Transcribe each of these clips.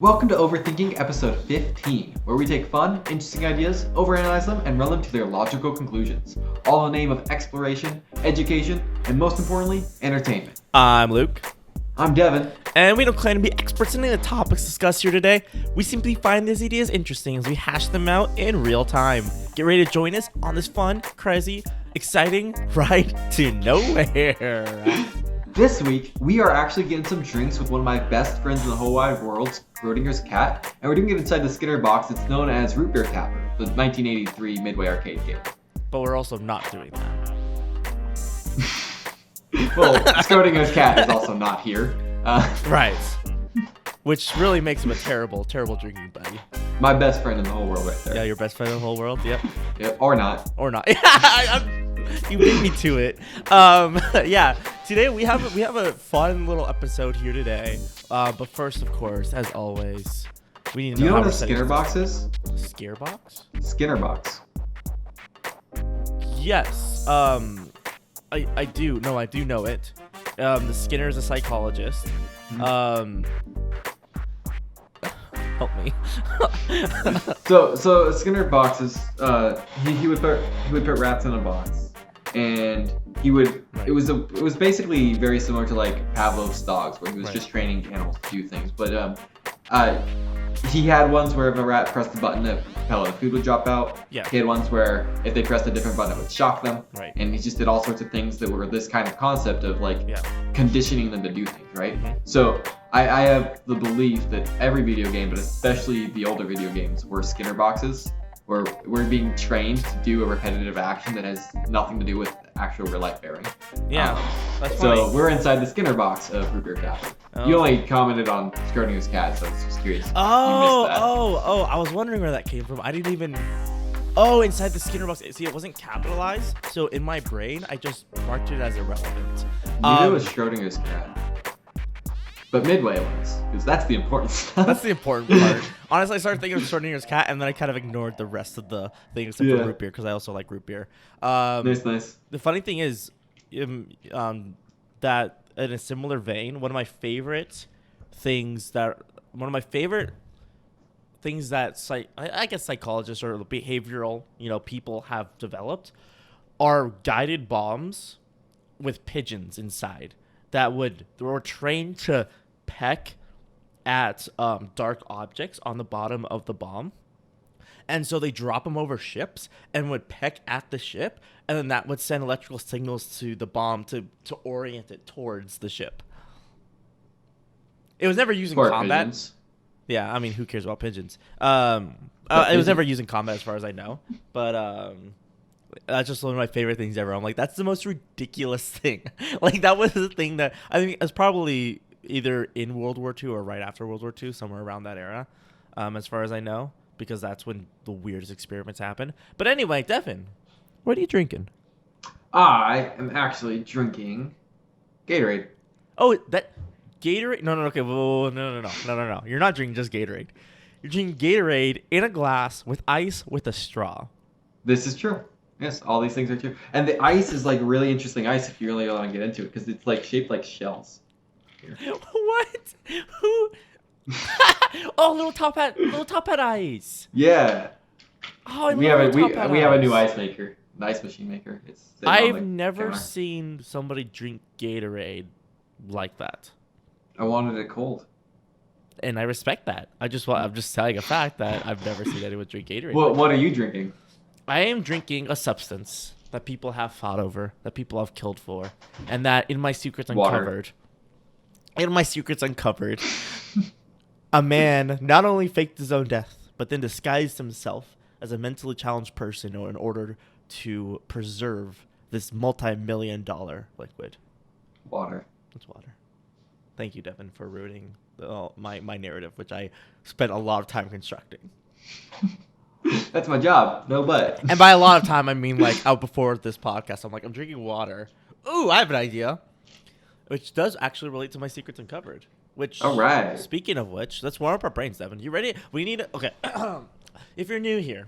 Welcome to Overthinking episode 15, where we take fun, interesting ideas, overanalyze them, and run them to their logical conclusions, all in the name of exploration, education, and most importantly, entertainment. I'm Luke. I'm Devin. And we don't claim to be experts in any of the topics discussed here today. We simply find these ideas interesting as we hash them out in real time. Get ready to join us on this fun, crazy, exciting ride to nowhere. This week, we are actually getting some drinks with one of my best friends in the whole wide world, Schrodinger's cat, and we're doing it inside the Skinner box that's known as Root Beer Capper, the 1983 Midway arcade game. But we're also not doing that. Well, Schrodinger's cat is also not here. Right. Which really makes him a terrible, terrible drinking buddy. My best friend in the whole world right there. Yeah, your best friend in the whole world? Yep. Yep, or not. Or not. You beat me to it. Yeah. Today we have a fun little episode here today. But first, of course, as always, we need to know. Do you know how what a we're setting Skinner this box is? Scare box? Skinner box. Yes. I do. No, I do know it. The Skinner is a psychologist. Help me. So Skinner boxes. He would put rats in a box, and he would. Right. It was basically very similar to like Pavlov's dogs, where he was Right. just training animals to do things. But he had ones where if a rat pressed the button, the pellet of food would drop out. Yeah. He had ones where if they pressed a different button, it would shock them. Right. And he just did all sorts of things that were this kind of concept of like Yeah. conditioning them to do things, right? Mhm. So I have the belief that every video game, but especially the older video games, were Skinner boxes, where we're being trained to do a repetitive action that has nothing to do with actual real life bearing. Yeah. That's So funny. we're inside the Skinner box of Root Beer Capper. Oh. You only commented on Schrodinger's cat, so I was just curious. if you Oh, missed that. oh! I was wondering where that came from. I didn't even. Oh, inside the Skinner box. See, it wasn't capitalized, so in my brain, I just marked it as irrelevant. Neither was Schrodinger's cat. But Midway was, because that's the important stuff. That's the important part. Honestly, I started thinking of Schrodinger's cat, and then I kind of ignored the rest of the things except Yeah. for root beer, because I also like root beer. Nice. The funny thing is, that in a similar vein, one of my favorite things that I guess psychologists or behavioral, people have developed are guided bombs with pigeons inside that were trained to peck at dark objects on the bottom of the bomb. And so they drop them over ships and would peck at the ship, and then that would send electrical signals to the bomb to orient it towards the ship. It was never used in Poor combat. pigeons. Yeah, I mean, who cares about pigeons? It was never used in combat as far as I know. But that's just one of my favorite things ever. I'm like, that's the most ridiculous thing. Like, that was the thing that I think is probably either in World War II or right after World War II, somewhere around that era, as far as I know, because that's when the weirdest experiments happen. But anyway, Devin, what are you drinking? I am actually drinking Gatorade. Oh, that Gatorade? No, okay, whoa, no. You're not drinking just Gatorade. You're drinking Gatorade in a glass with ice with a straw. This is true. Yes, all these things are true. And the ice is like really interesting ice if you really want to get into it, because it's like shaped like shells. Here. What? Who? Oh, little top hat ice. Yeah. Oh, I We have love a Top Hat we have a new ice. ice maker, an ice machine maker. It's sitting on I've the never counter. seen somebody drink Gatorade like that, I wanted it cold. and I respect that. I'm just telling a fact that I've never seen anyone drink Gatorade. What are you drinking? I am drinking a substance that people have fought over, that people have killed for, and that in my secrets Water. uncovered, a man not only faked his own death, but then disguised himself as a mentally challenged person in order to preserve this multi-million-dollar liquid. Water. It's water. Thank you, Devin, for ruining my narrative, which I spent a lot of time constructing. That's my job. No but. And by a lot of time, I mean like out before this podcast, I'm like, I'm drinking water. Ooh, I have an idea. Which does actually relate to my secrets uncovered. Which, All right. Speaking of which, let's warm up our brains, Devin. You ready? We need to, okay. If you're new here,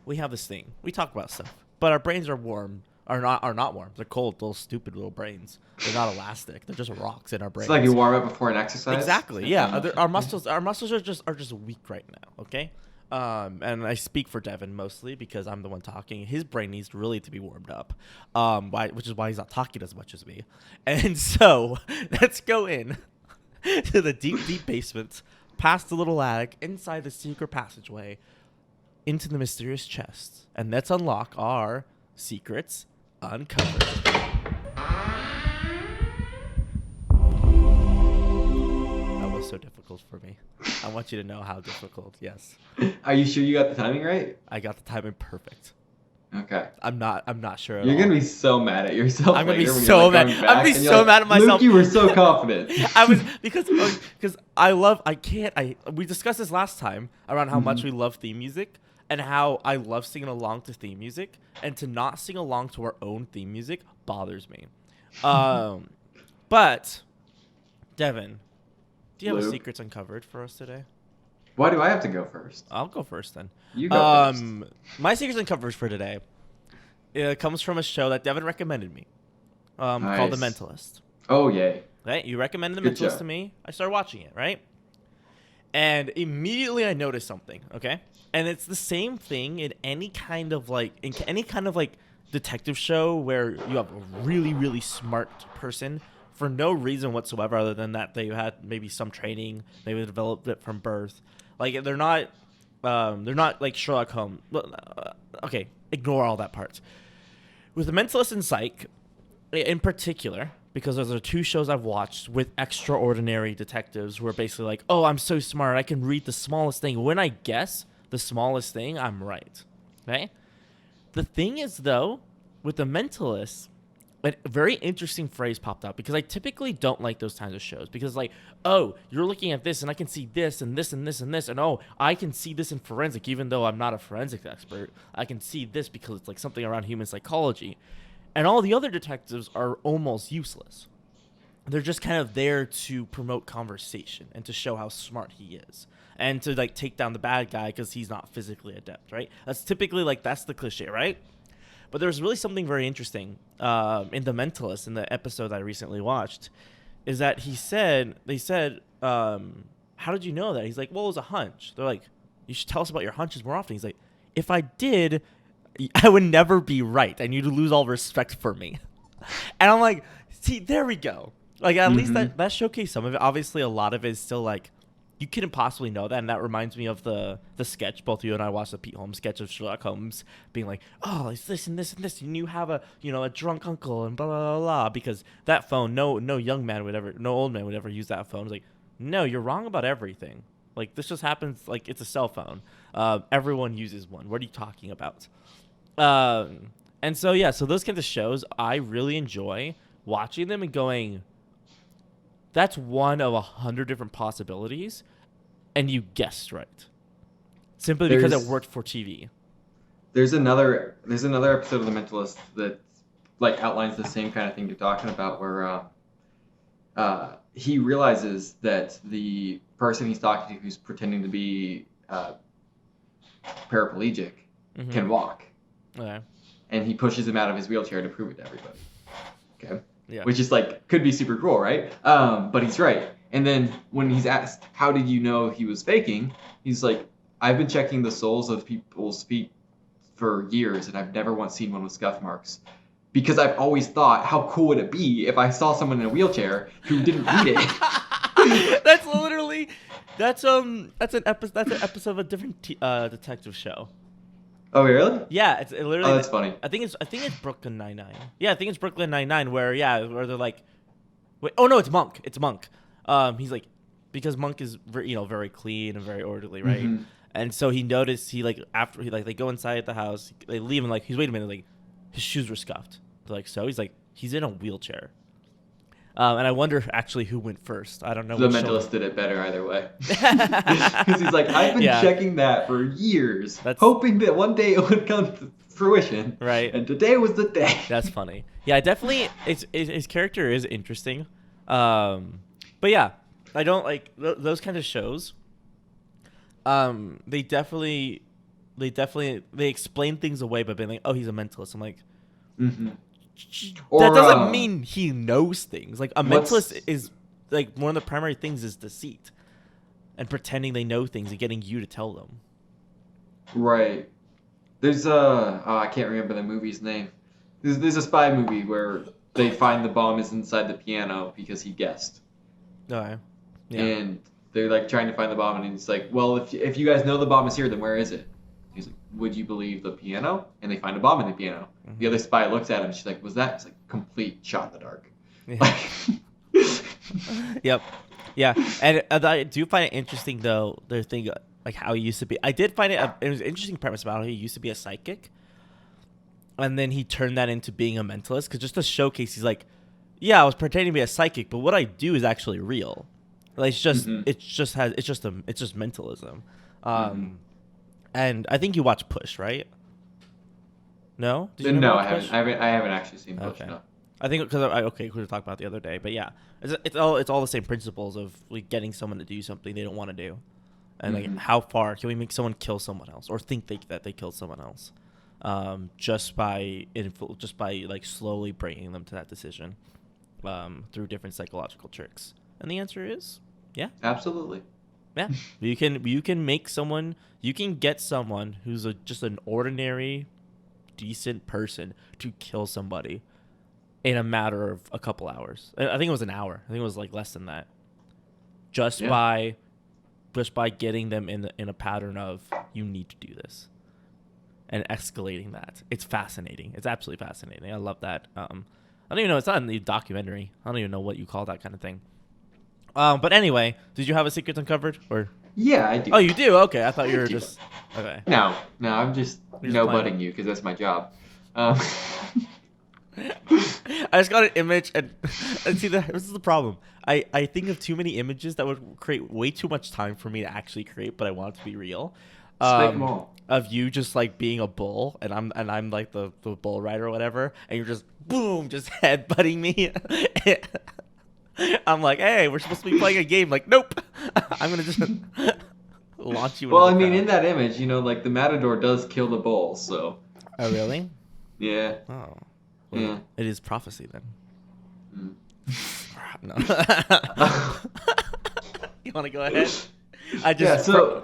we have this thing. We talk about stuff, but our brains are warm are not warm. They're cold. Little stupid little brains. They're not elastic. They're just rocks in our brains. It's like you warm up before an exercise. Exactly. Same Yeah. thing. Our muscles are just weak right now. Okay. And I speak for Devin mostly because I'm the one talking. His brain needs really to be warmed up. Which is why he's not talking as much as me. And so let's go in to the deep basement, past the little attic, inside the secret passageway, into the mysterious chest, and let's unlock our secrets uncovered. That was so difficult for me. I want you to know how difficult. Yes. Are you sure you got the timing right? I got the timing perfect. Okay. I'm not sure at You're all. gonna be so mad at yourself. I'm gonna be later when so you're, mad. going I'm back gonna be and you're so like, mad at myself. Luke, you were so confident. I was because we discussed this last time around how much we love theme music and how I love singing along to theme music, and to not sing along to our own theme music bothers me. But Devin, do you have a Luke? secrets uncovered for us today? Why do I have to go first? I'll go first then. You go first. My secrets uncovered for today comes from a show that Devin recommended me, called The Nice. Mentalist. Oh yay. Right? You recommended The Good Mentalist show. to me. I started watching it, right? And immediately I noticed something, okay? And it's the same thing in any kind of detective show where you have a really, really smart person for no reason whatsoever other than that they had maybe some training, maybe they developed it from birth. Like they're not like Sherlock Holmes. Okay, ignore all that part. With The Mentalist and Psych, in particular, because those are two shows I've watched with extraordinary detectives who are basically like, oh, I'm so smart, I can read the smallest thing. When I guess the smallest thing, I'm right. Okay? The thing is, though, with The Mentalist, a very interesting phrase popped up because I typically don't like those kinds of shows because, like, oh, you're looking at this and I can see this and this and this and this, and oh, I can see this in forensic even though I'm not a forensic expert. I can see this because it's like something around human psychology. And all the other detectives are almost useless. They're just kind of there to promote conversation and to show how smart he is and to like take down the bad guy because he's not physically adept, right? That's typically that's the cliche, right? But there's really something very interesting in The Mentalist, in the episode that I recently watched, is that they said, how did you know that? He's like, well, it was a hunch. They're like, you should tell us about your hunches more often. He's like, if I did, I would never be right, and you'd lose all respect for me. And I'm like, see, there we go. Like, at least that showcased some of it. Obviously, a lot of it is still like, you couldn't possibly know that, and that reminds me of the sketch. Both you and I watched the Pete Holmes sketch of Sherlock Holmes being like, oh, it's this and this and this, and you have a drunk uncle and blah blah blah blah. Because that phone, no old man would ever use that phone. It's like, no, you're wrong about everything. Like, this just happens. Like, it's a cell phone. Everyone uses one. What are you talking about? And so yeah, so those kinds of shows I really enjoy watching them and going, that's one of 100 different possibilities, and you guessed right. Simply because it worked for TV. There's another episode of The Mentalist that like outlines the same kind of thing you're talking about, where he realizes that the person he's talking to, who's pretending to be paraplegic, can walk. Okay. And he pushes him out of his wheelchair to prove it to everybody. Okay. Yeah. Which is like, could be super cool, right? But he's right. And then when he's asked, how did you know he was faking? He's like, I've been checking the soles of people's feet for years, and I've never once seen one with scuff marks. Because I've always thought, how cool would it be if I saw someone in a wheelchair who didn't need it? that's an episode of a different detective show. Oh, really? Yeah, it's literally. Oh, that's funny. I think it's Brooklyn Nine-Nine. Yeah, I think it's Brooklyn Nine-Nine where they're like, wait, oh no, it's Monk. It's Monk. He's like, because Monk is very clean and very orderly, right? Mm-hmm. And so he noticed they go inside the house, they leave and like, he's wait a minute, like his shoes were scuffed. They're like, so he's like, he's in a wheelchair. And I wonder actually who went first. I don't know. The Mentalist did it better either way. Because he's like, I've been checking that for years, hoping that one day it would come to fruition. Right. And today was the day. That's funny. Yeah, definitely. His character is interesting. But yeah, I don't like those kind of shows. They explain things away by being like, oh, he's a mentalist. I'm like, Mm-hmm. That Or doesn't mean he knows things. Like, a mentalist what's is, like, one of the primary things is deceit and pretending they know things and getting you to tell them. right? There's I can't remember the movie's name. There's a spy movie where they find the bomb is inside the piano because he guessed, Okay. Yeah. and they're like trying to find the bomb, and he's like, well, if you guys know the bomb is here, then where is it? He's like, would you believe the piano? And they find a bomb in the piano. Mm-hmm. The other spy looks at him. She's like, was that? It's like complete shot in the dark. Yeah. Like, Yep. Yeah. And I do find it interesting, though, their thing, like, how he used to be. I did find it was an interesting premise about how he used to be a psychic. And then he turned that into being a mentalist. Because just to showcase, he's like, yeah, I was pretending to be a psychic, but what I do is actually real. Like, it's just, mm-hmm. it's just mentalism. Mm-hmm. And I think you watch Push, right? No? Did you never No, watch I haven't. Push? I haven't actually seen Push. Okay. No. I think because we were talking about it the other day, but yeah, it's all the same principles of like getting someone to do something they don't want to do, and like how far can we make someone kill someone else or think that they killed someone else, just by like slowly bringing them to that decision, through different psychological tricks. And the answer is, yeah, Absolutely. yeah. You can make someone, you can get someone who's just an ordinary, decent person to kill somebody in a matter of a couple hours. I think it was an hour. I think it was like less than that. Just by getting them in a pattern of you need to do this, and escalating that. It's fascinating. It's absolutely fascinating. I love that. I don't even know. It's not in the documentary. I don't even know what you call that kind of thing. But anyway, did you have a secret uncovered or? Yeah, I do. Oh, you do? Okay, I thought you were do. just okay. No, I'm just You're just no-butting you because that's my job. I just got an image and see this is the problem. I think of too many images that would create way too much time for me to actually create, but I want it to be real. Just make 'em all. Of you just like being a bull and I'm like the bull rider or whatever, and you're just boom, just headbutting me. I'm like, hey, we're supposed to be playing a game. Like, nope. I'm gonna just launch you. Well, into I the mean, crowd. in that image, like the Matador does kill the bull, so Oh really? yeah. Oh. Well, Yeah. it is prophecy then. Mm. No. You want to go ahead?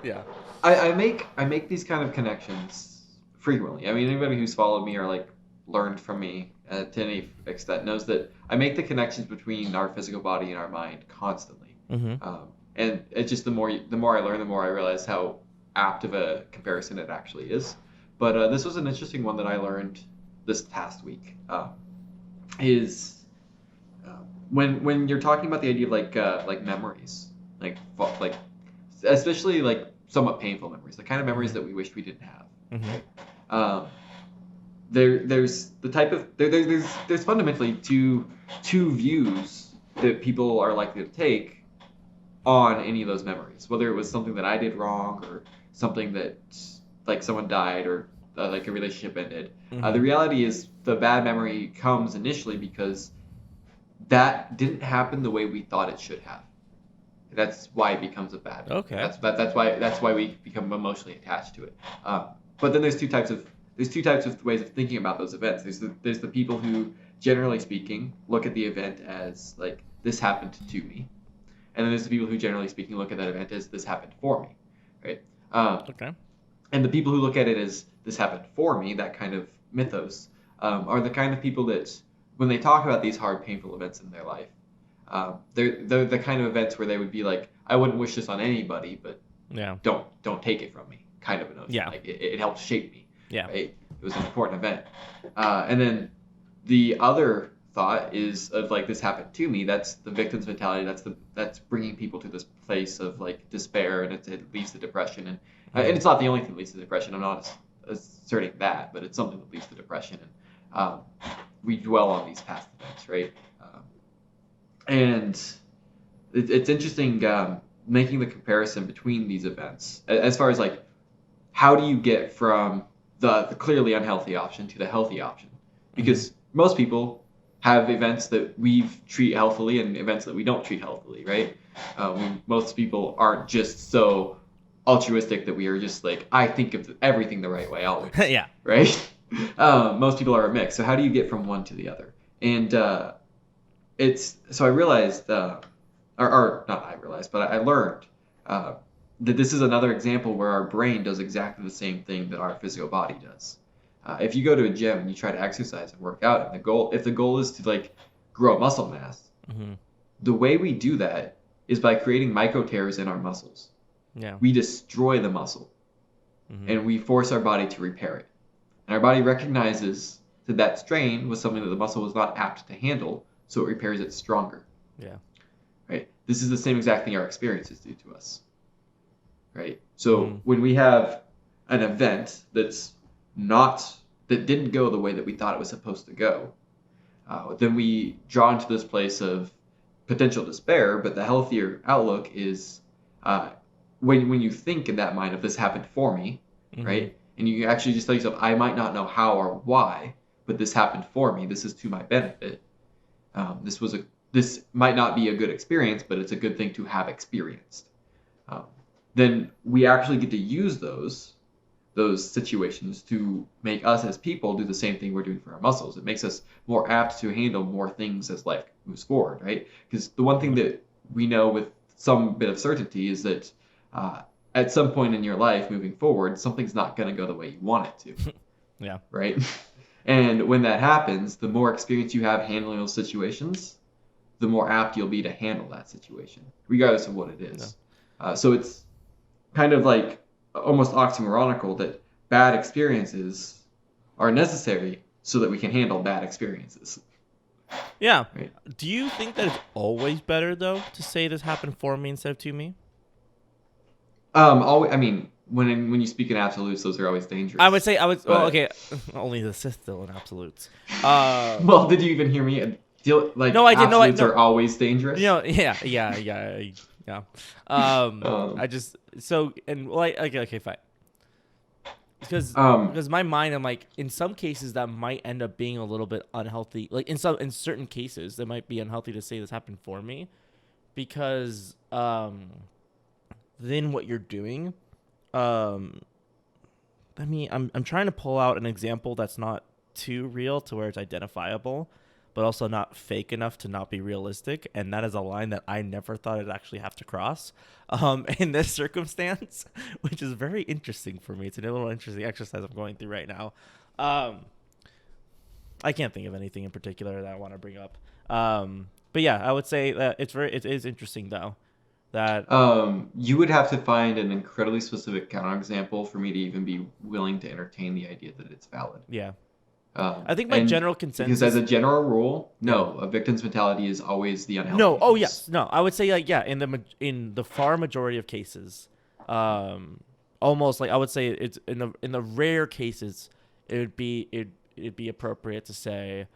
Yeah. I make these kind of connections frequently. I mean, anybody who's followed me or like learned from me to any extent knows that I make the connections between our physical body and our mind constantly. Mm-hmm. And it's just the more I learn, the more I realize how apt of a comparison it actually is. But this was an interesting one that I learned this past week. Is when you're talking about the idea of like memories, like especially like somewhat painful memories, the kind of memories that we wished we didn't have. Mm-hmm. There's the type of there's fundamentally two views that people are likely to take on any of those memories, whether it was something that I did wrong or something that like someone died or like a relationship ended. Mm-hmm. The reality is the bad memory comes initially because that didn't happen the way we thought it should have. That's why it becomes a bad memory. Okay. That's why we become emotionally attached to it. But then there's two types of ways of thinking about those events. There's the people who, generally speaking, look at the event as like this happened to me, and then there's the people who, generally speaking, look at that event as this happened for me, right? Okay. And the people who look at it as this happened for me, that kind of mythos, are the kind of people that, when they talk about these hard, painful events in their life, they're the kind of events where they would be like, I wouldn't wish this on anybody, but Yeah. don't take it from me, kind of a notion. Yeah. Like it helped shape me. Yeah. Right? It was an important event. And then the other thought is of like, this happened to me. That's the victim's mentality. That's bringing people to this place of like despair, and it leads to depression. And it's not the only thing that leads to depression. I'm not asserting that, but it's something that leads to depression. And we dwell on these past events, right? And it's interesting making the comparison between these events as far as like, how do you get from the clearly unhealthy option to the healthy option? Because most people have events that we treat healthily and events that we don't treat healthily, right? Most people aren't just so altruistic that we are just like, I think of everything the right way always, Yeah. right? Most people are a mix. So how do you get from one to the other? And I realized, or not I realized, but I learned that this is another example where our brain does exactly the same thing that our physical body does. If you go to a gym and you try to exercise and work out, and if the goal is to like grow muscle mass, Mm-hmm. the way we do that is by creating micro tears in our muscles. Yeah. We destroy the muscle, and we force our body to repair it. And our body recognizes that strain was something that the muscle was not apt to handle, so it repairs it stronger. Yeah. Right? This is the same exact thing our experiences do to us. Right? So when we have an event that didn't go the way that we thought it was supposed to go, then we draw into this place of potential despair. But the healthier outlook is when you think in that mind of this happened for me, right? And you actually just tell yourself, I might not know how or why, but this happened for me. This is to my benefit. This might not be a good experience, but it's a good thing to have experienced. Then we actually get to use those situations to make us as people do the same thing we're doing for our muscles. It makes us more apt to handle more things as life moves forward, right? Because the one thing that we know with some bit of certainty is that at some point in your life moving forward, something's not going to go the way you want it to. Yeah. Right? And when that happens, the more experience you have handling those situations, the more apt you'll be to handle that situation, regardless of what it is. Yeah. So it's kind of like almost oxymoronical that bad experiences are necessary so that we can handle bad experiences. Yeah. Right? Do you think that it's always better, though, to say this happened for me instead of to me? I mean, when you speak in absolutes, those are always dangerous. I would say well, okay, only the Sith still in absolutes. Well, did you even hear me? No, I didn't. Absolutes are always dangerous. You know, yeah. I just okay, fine. Because my mind, I'm like, in some cases that might end up being a little bit unhealthy. Like in certain cases, that might be unhealthy to say this happened for me, because then what you're doing, I mean, I'm trying to pull out an example that's not too real to where it's identifiable, but also not fake enough to not be realistic. And that is a line that I never thought I'd actually have to cross in this circumstance, which is very interesting for me. It's a little interesting exercise I'm going through right now. I can't think of anything in particular that I want to bring up. But yeah, I would say that it is interesting, though, that you would have to find an incredibly specific counterexample for me to even be willing to entertain the idea that it's valid. Yeah. I think my general consensus... Because as a general rule, no, a victim's mentality is always the unhealthy. No, oh yes, no. I would say, like, yeah, in the far majority of cases, almost like I would say it's in the rare cases, it'd be appropriate to say,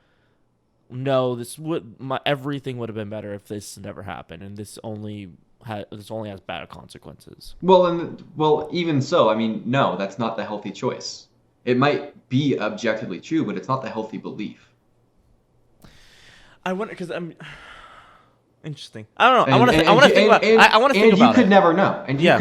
no, everything would have been better if this never happened, and this only has bad consequences. Well, even so, I mean, no, that's not the healthy choice. It might be objectively true, but it's not the healthy belief. I wonder, because I'm interesting. I don't know. I want to think about it. I want to think about it. And you could never know. And you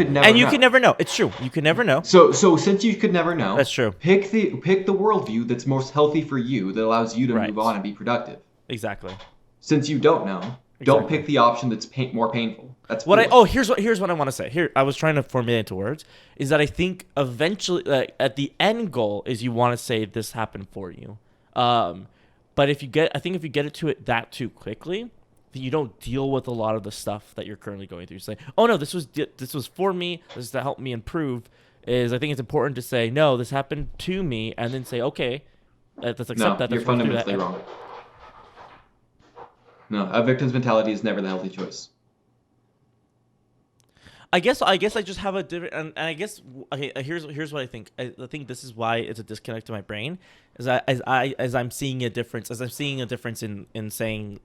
could never know. It's true. You could never know. So since you could never know, that's true. Pick the worldview that's most healthy for you, that allows you to move on and be productive. Exactly. Since you don't know, don't pick the option that's more painful. That's here's what I want to say. Here, I was trying to formulate into words, is that I think eventually, at the end goal, is you want to say this happened for you. But if you get it to it that too quickly, then you don't deal with a lot of the stuff that you're currently going through. Say, oh no, this was for me. This is to help me improve. I think it's important to say, no, this happened to me, and then say, okay, let's accept that. You're fundamentally wrong. No, a victim's mentality is never the healthy choice. I guess I just have a different, and I guess, okay, here's what I think. I think this is why it's a disconnect to my brain, is that as I'm seeing a difference in saying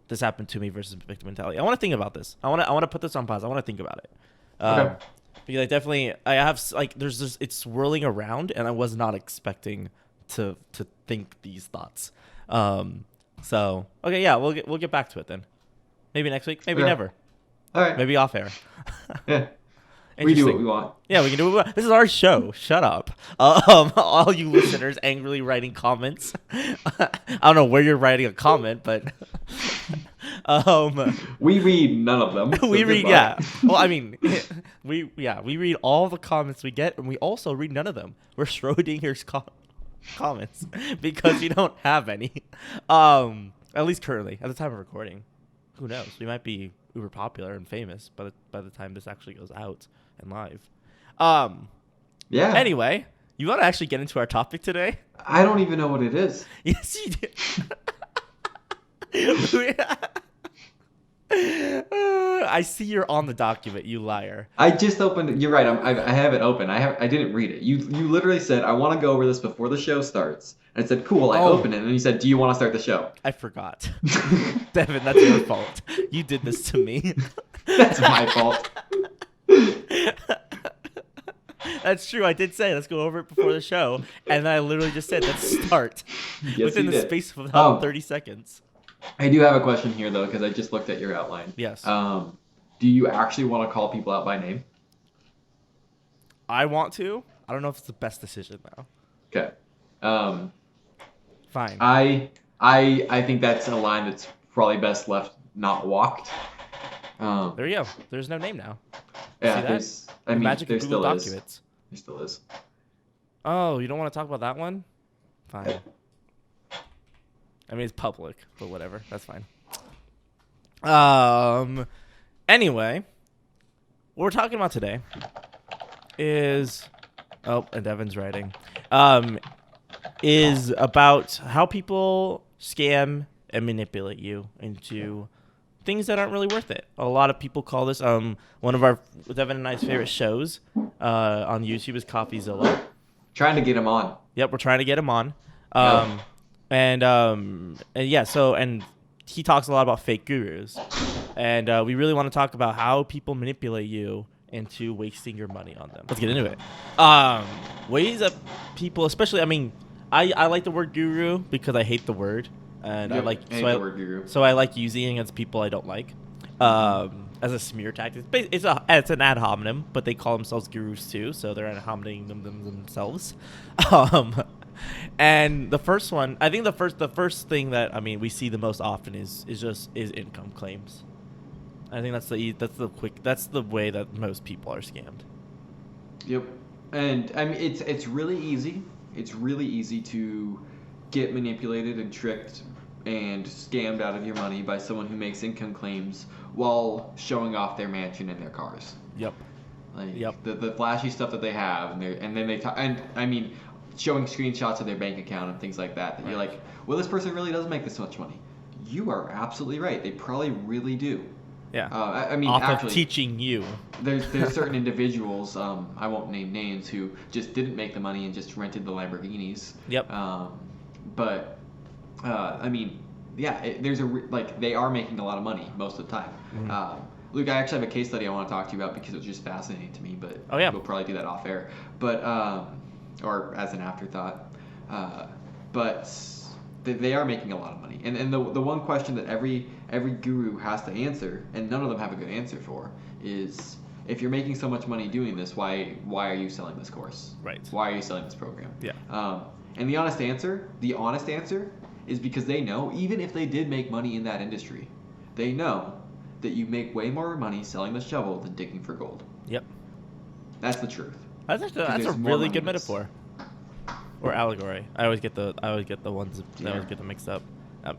this happened to me versus victim mentality. I want to think about this. I want to put this on pause. I want to think about it. Okay. Because I have, like, there's this, it's swirling around, and I was not expecting to think these thoughts. So okay, yeah, we'll get back to it then. Maybe next week. Maybe never. All right. Maybe off air. Yeah. We do what we want. Yeah, we can do what we want. This is our show. Shut up. All you listeners angrily writing comments. I don't know where you're writing a comment, but we read none of them. So we read, goodbye. yeah. Well, I mean, we read all the comments we get, and we also read none of them. We're Schrodinger's comments because we don't have any. At least currently, at the time of recording. Who knows? We might be uber popular and famous by the time this actually goes out and live. Yeah. Anyway, you want to actually get into our topic today? I don't even know what it is. Yes, you do. I see you're on the document, you liar. I just opened it. You're right. I have it open. I didn't read it. You literally said, I want to go over this before the show starts. And I said, cool. I opened it. And you said, do you want to start the show? I forgot. Devin, that's your fault. You did this to me. That's my fault. That's true. I did say, let's go over it before the show. And then I literally just said, let's start. Yes, Within you the did. space of about 30 seconds. I do have a question here, though, because I just looked at your outline. Yes. Do you actually want to call people out by name? I want to. I don't know if it's the best decision, though. Okay. Fine. I think that's a line that's probably best left not walked. There you go. There's no name now. Yeah, See that? Magic there of Google still is. Documents. There still is. Oh, you don't want to talk about that one? Fine. I mean, it's public, but whatever. That's fine. Anyway, what we're talking about today is... Oh, and Devin's writing. Is about how people scam and manipulate you into things that aren't really worth it. A lot of people call this one of our Devin and I's favorite shows on YouTube is CoffeeZilla. Trying to get him on. Yep, we're trying to get him on. Yep. And yeah, so and he talks a lot about fake gurus, and we really want to talk about how people manipulate you into wasting your money on them. Let's get into it. Ways that people, especially, I mean, I like the word guru because I hate the word, and Yep, I like the word guru. So I like using it against people I don't like, as a smear tactic. It's an ad hominem, but they call themselves gurus too, so they're ad homining themselves. And the first one, I think the first thing that we see the most often is income claims. I think that's the way that most people are scammed. Yep. And I mean it's really easy. It's really easy to get manipulated and tricked and scammed out of your money by someone who makes income claims while showing off their mansion and their cars. Yep. Like Yep. the flashy stuff that they have, and then they talk, and I mean, showing screenshots of their bank account and things like that. You're like, well, this person really does make this much money. You are absolutely right. They probably really do. Yeah. I mean, off actually, of teaching you. There's certain individuals, I won't name names, who just didn't make the money and just rented the Lamborghinis. Yep. But I mean, yeah, they are making a lot of money most of the time. Mm-hmm. Luke, I actually have a case study I want to talk to you about because it was just fascinating to me. But we'll probably do that off air. But or as an afterthought. But they are making a lot of money. And the one question that every guru has to answer, and none of them have a good answer for, is if you're making so much money doing this, why are you selling this course? Right. Why are you selling this program? Yeah. And the honest answer is because they know, even if they did make money in that industry, they know that you make way more money selling the shovel than digging for gold. Yep. That's the truth. That's a really good metaphor. Or allegory. I always get the ones that always get them mixed up. So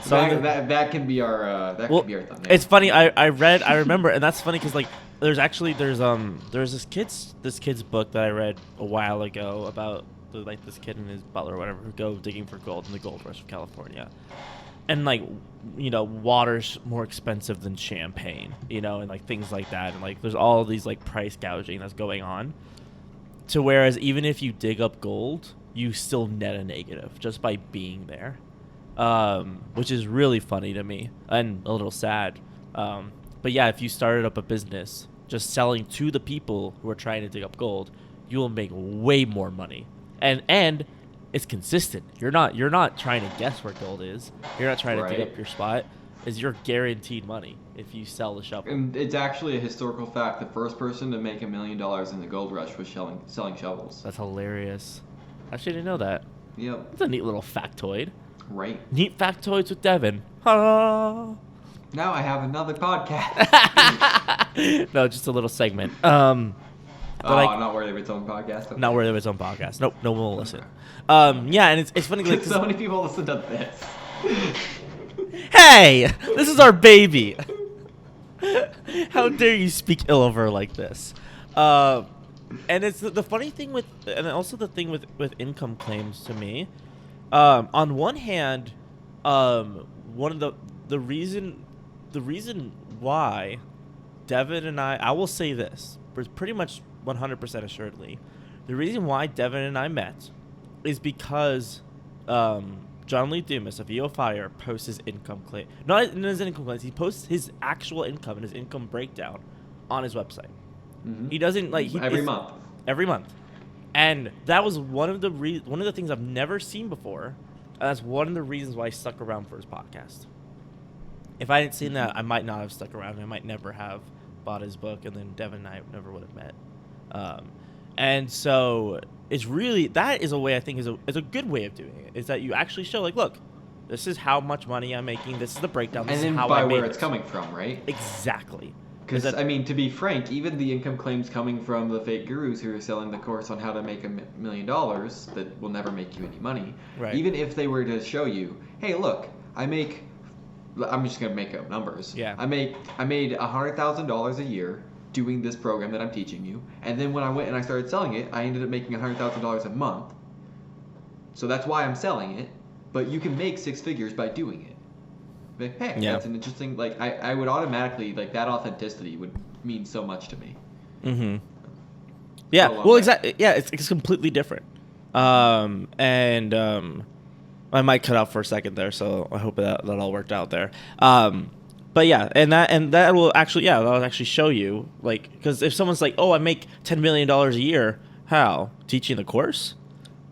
that can be our can be our thumbnail. It's funny. I remember, and that's funny because like there's this kid's book that I read a while ago about this kid and his butler or whatever who go digging for gold in the gold rush of California. And like, water's more expensive than champagne, and like things like that, and like there's all these like price gouging that's going on. To whereas even if you dig up gold, you still net a negative just by being there, which is really funny to me and a little sad. But yeah, if you started up a business just selling to the people who are trying to dig up gold, you will make way more money, and it's consistent. You're not trying to guess where gold is. You're not trying to dig up your spot. is you're guaranteed money if you sell the shovel. And it's actually a historical fact. The first person to make $1 million in the gold rush was selling shovels. That's hilarious. I actually didn't know that. Yep. That's a neat little factoid. Right. Neat factoids with Devin. Ha! Now I have another podcast. No, just a little segment. Not worthy of its own podcast. Okay. Not worthy of its own podcast. Nope, no one will listen. Yeah, and it's funny. Like, so many people listen to this. Hey, this is our baby. How dare you speak ill of her like this? And it's the funny thing with, and also the thing with income claims to me. On one hand, one of the reason why Devin and I will say this, pretty much 100% assuredly, the reason why Devin and I met is because John Lee Dumas of EO Fire posts his income claim. Not in his income claims, he posts his actual income and his income breakdown on his website. Mm-hmm. He doesn't every month. And that was one of the things I've never seen before. And that's one of the reasons why I stuck around for his podcast. If I hadn't seen that, I might not have stuck around. I might never have bought his book, and then Devin and I never would have met. And so it's really, that is a way I think is a good way of doing it, is that you actually show, like, look, this is how much money I'm making. This is the breakdown. This and then is how by I made where it. It's coming from, right? Exactly. Because, I mean, to be frank, even the income claims coming from the fake gurus who are selling the course on how to make $1 million that will never make you any money, right. Even if they were to show you, hey, look, I'm just going to make up numbers. Yeah. I made $100,000 a year doing this program that I'm teaching you, and then when I went and I started selling it, I ended up making $100,000 a month. So that's why I'm selling it, but you can make six figures by doing it. But, hey, yeah. That's an interesting, like, I would automatically, like, that authenticity would mean so much to me. Mm-hmm. Yeah, well, exactly. Yeah, it's completely different. I might cut out for a second there, so I hope that all worked out there. But yeah, and that will actually, that'll actually show you, like, because if someone's like, oh, I make $10 million a year, how? Teaching the course?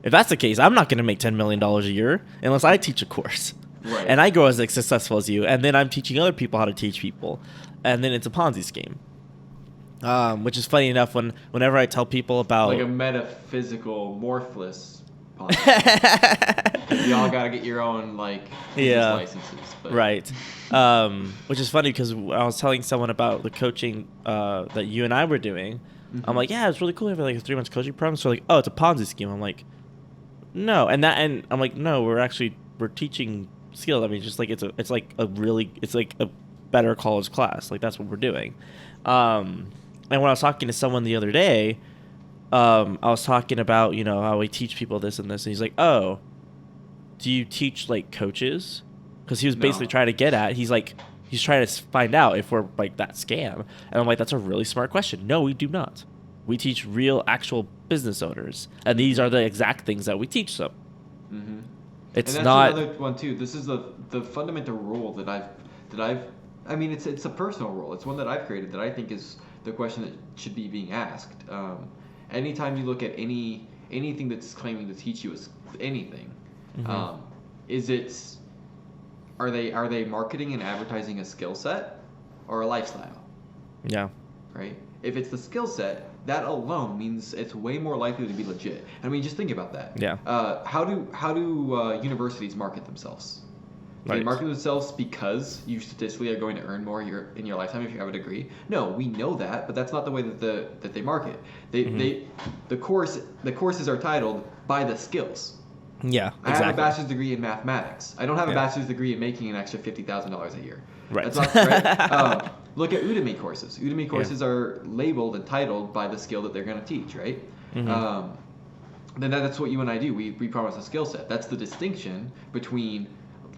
If that's the case, I'm not going to make $10 million a year unless I teach a course. Right. And I grow as successful as you, and then I'm teaching other people how to teach people, and then it's a Ponzi scheme. Which is funny enough whenever I tell people about, like, a metaphysical morphless Ponzi. You all gotta get your own, like, licenses. But. Right. Which is funny because I was telling someone about the coaching that you and I were doing. Mm-hmm. I'm like, yeah, it's really cool. We have like a 3-month coaching program. So like, oh, it's a Ponzi scheme. I'm like, no, and I'm like, no, we're teaching skills. I mean, just like it's like a better college class. Like that's what we're doing. And when I was talking to someone the other day, I was talking about, how we teach people this and this, and he's like, oh, do you teach like coaches? Because he was basically trying to get at, he's trying to find out if we're like that scam. And I'm like, that's a really smart question. No, we do not. We teach real, actual business owners, and these are the exact things that we teach them. Mm-hmm. It's and that's not another one too. This is the fundamental rule that I've. I mean, it's a personal rule. It's one that I've created that I think is the question that should be being asked. Anytime you look at anything that's claiming to teach you anything, mm-hmm. Are they marketing and advertising a skill set or a lifestyle? Yeah. Right? If it's the skill set, that alone means it's way more likely to be legit. I mean, just think about that. Yeah. How do universities market themselves? Right. They market themselves because you statistically are going to earn more in your lifetime if you have a degree. No, we know that, but that's not the way that they market. The courses are titled by the skills. Yeah, exactly. I have a bachelor's degree in mathematics. I don't have a bachelor's degree in making an extra $50,000 a year. Right. That's not right. Look at Udemy courses. Udemy courses are labeled and titled by the skill that they're going to teach, right? Mm-hmm. Then that's what you and I do. We promise a skill set. That's the distinction between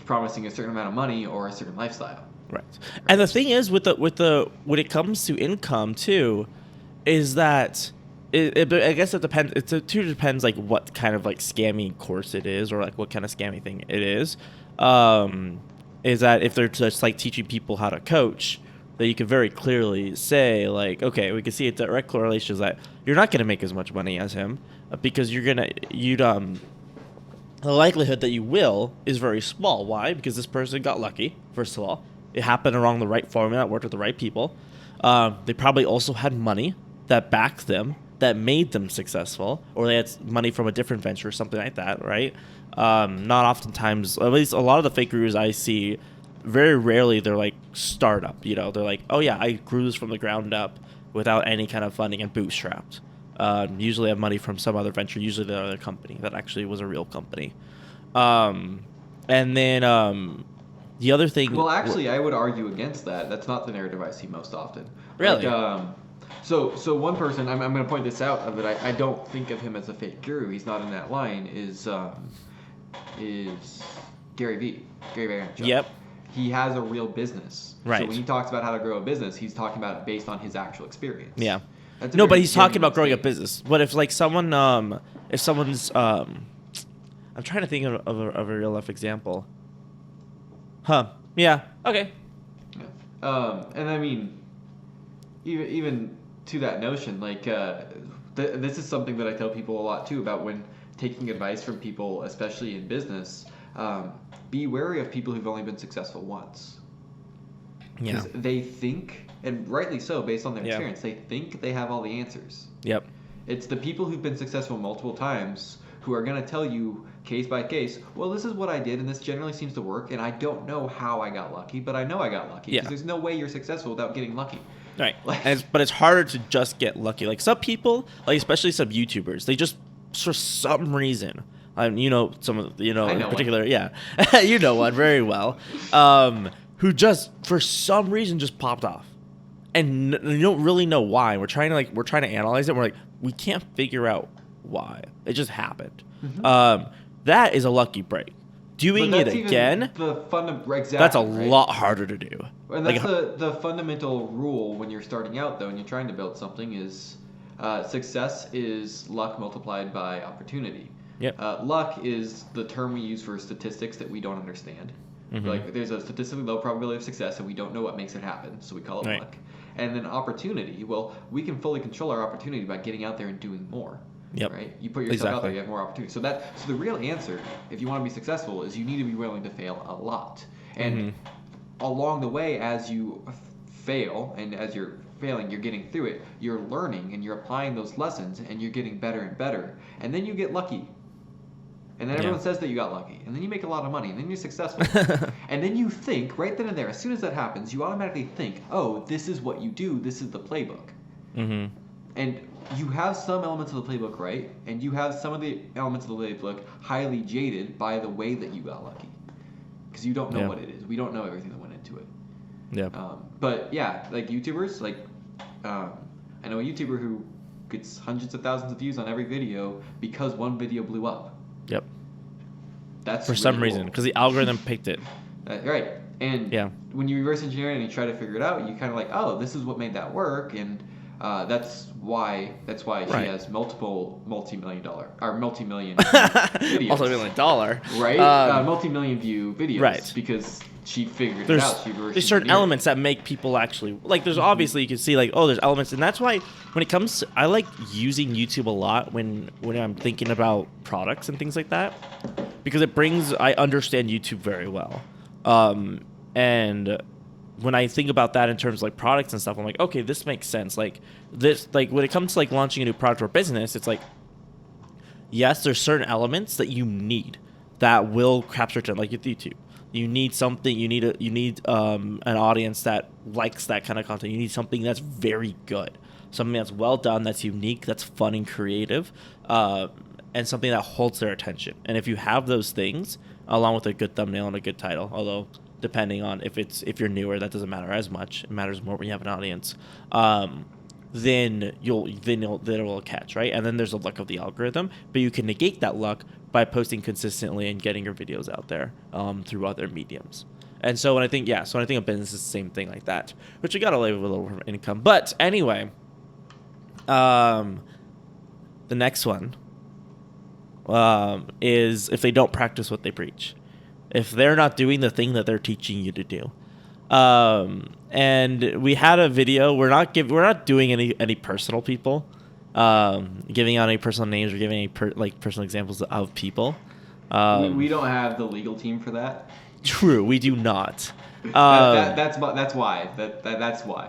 promising a certain amount of money or a certain lifestyle. Right. And the thing is with the when it comes to income too, is that I guess it depends. It depends like what kind of like scammy course it is, or like what kind of scammy thing it is. Is that if they're just like teaching people how to coach, that you can very clearly say like, okay, we can see a direct correlation is that you're not going to make as much money as him because the likelihood that you will is very small. Why? Because this person got lucky, first of all. It happened along the right formula. It worked with the right people. They probably also had money that backed them, that made them successful, or they had money from a different venture or something like that, right? Not oftentimes, at least a lot of the fake gurus I see, very rarely they're like startup, you know, they're like, oh yeah, I grew this from the ground up without any kind of funding and bootstrapped. Usually have money from some other venture, usually the other company that actually was a real company. And then the other thing... Well, actually, I would argue against that. That's not the narrative I see most often. Really? Like, so one person, I'm going to point this out, that I don't think of him as a fake guru. He's not in that line, is Gary Vee. Gary Vaynerchuk. Yep. He has a real business. Right. So when he talks about how to grow a business, he's talking about it based on his actual experience. Yeah. That's No, but he's talking about growing a statement. business. But if like someone, if someone's, I'm trying to think of a real life example. Huh. Yeah. Okay. Yeah. And I mean, even to that notion, like, this is something that I tell people a lot too about when taking advice from people, especially in business. Be wary of people who've only been successful once. Yeah. Because they think, and rightly so, based on their Yeah. experience, they think they have all the answers. Yep. It's the people who've been successful multiple times who are going to tell you case by case, well, this is what I did, and this generally seems to work, and I don't know how I got lucky, but I know I got lucky. Yeah. Because there's no way you're successful without getting lucky. Right. Like, But it's harder to just get lucky. Like some people, like especially some YouTubers, they just for some reason, you know, some of you know I in know particular, yeah, you know one very well, who just for some reason just popped off, and you don't really know why. We're trying to analyze it. And we're like, we can't figure out why. It just happened. Mm-hmm. That is a lucky break. Doing but it that's even again, exactly, that's a right? lot harder to do. And Like, that's the fundamental rule when you're starting out, though, and you're trying to build something is success is luck multiplied by opportunity. Yep. Luck is the term we use for statistics that we don't understand. Mhm. Like, there's a statistically low probability of success, and we don't know what makes it happen, so we call it Right. luck. And then opportunity, well, we can fully control our opportunity by getting out there and doing more. Yep. Right? You put yourself out there, Exactly. you have more opportunity. So the real answer, if you want to be successful, is you need to be willing to fail a lot. And along the way, as you fail and as you're failing, you're getting through it, you're learning and you're applying those lessons and you're getting better and better. And then you get lucky. And then everyone says that you got lucky. And then you make a lot of money. And then you're successful. And then you think, right then and there, as soon as that happens, you automatically think, oh, this is what you do. This is the playbook. Mm-hmm. And you have some elements of the playbook right, and you have some of the elements of the playbook highly jaded by the way that you got lucky. Because you don't know what it is. We don't know everything that went into it. Yeah. But yeah, like YouTubers, like I know a YouTuber who gets hundreds of thousands of views on every video because one video blew up. Yep. That's For really some cool. reason, because the algorithm picked it. Right. And Yeah. when you reverse engineer it and you try to figure it out, you kind of like, oh, this is what made that work, and that's why Right. he has multiple multi-million videos. Also $1 million. Right? Multi-million view videos. Right. Because she figured There's it out. She reverse there's certain engineered it. elements that make people actually like. There's obviously you can see like, oh, there's elements, and that's why when it comes to, I like using YouTube a lot when I'm thinking about products and things like that, because I understand YouTube very well, and when I think about that in terms of like products and stuff, I'm like, okay, this makes sense. Like when it comes to like launching a new product or business, it's like, yes, there's certain elements that you need that will capture attention, like with YouTube. You need something. You need an audience that likes that kind of content. You need something that's very good, something that's well done, that's unique, that's fun and creative, and something that holds their attention. And if you have those things, along with a good thumbnail and a good title, although depending on if you're newer, that doesn't matter as much. It matters more when you have an audience. Then it will catch, right? And then there's the luck of the algorithm, but you can negate that luck by posting consistently and getting your videos out there through other mediums. And so when I think a business is the same thing like that, which you gotta live with a little income. But anyway, the next one is if they don't practice what they preach, if they're not doing the thing that they're teaching you to do. And we had a video. We're not doing any personal people, giving out any personal names or giving any personal examples of people. We don't have the legal team for that. True, we do not. That's why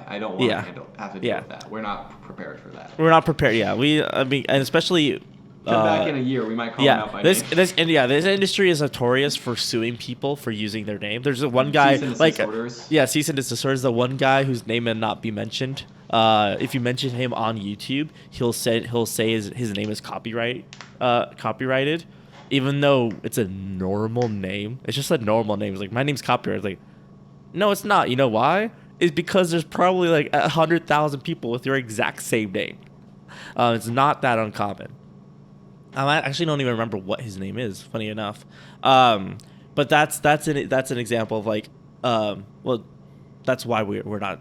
I don't want Yeah. to have to deal Yeah. with that. We're not prepared for that. We're not prepared. Yeah, I mean, and especially. Come back in a year, we might call him out by name. This industry is notorious for suing people for using their name. There's the one guy Cease and like desist orders. yeah, cease and desist orders. The one guy whose name may not be mentioned. If you mention him on YouTube, he'll say his name is copyrighted, even though it's a normal name. It's just a normal name. It's like, my name's copyrighted. It's like, no, it's not. You know why? It's because there's probably like 100,000 people with your exact same name. It's not that uncommon. I actually don't even remember what his name is, funny enough. But that's an example of like, well, that's why we're not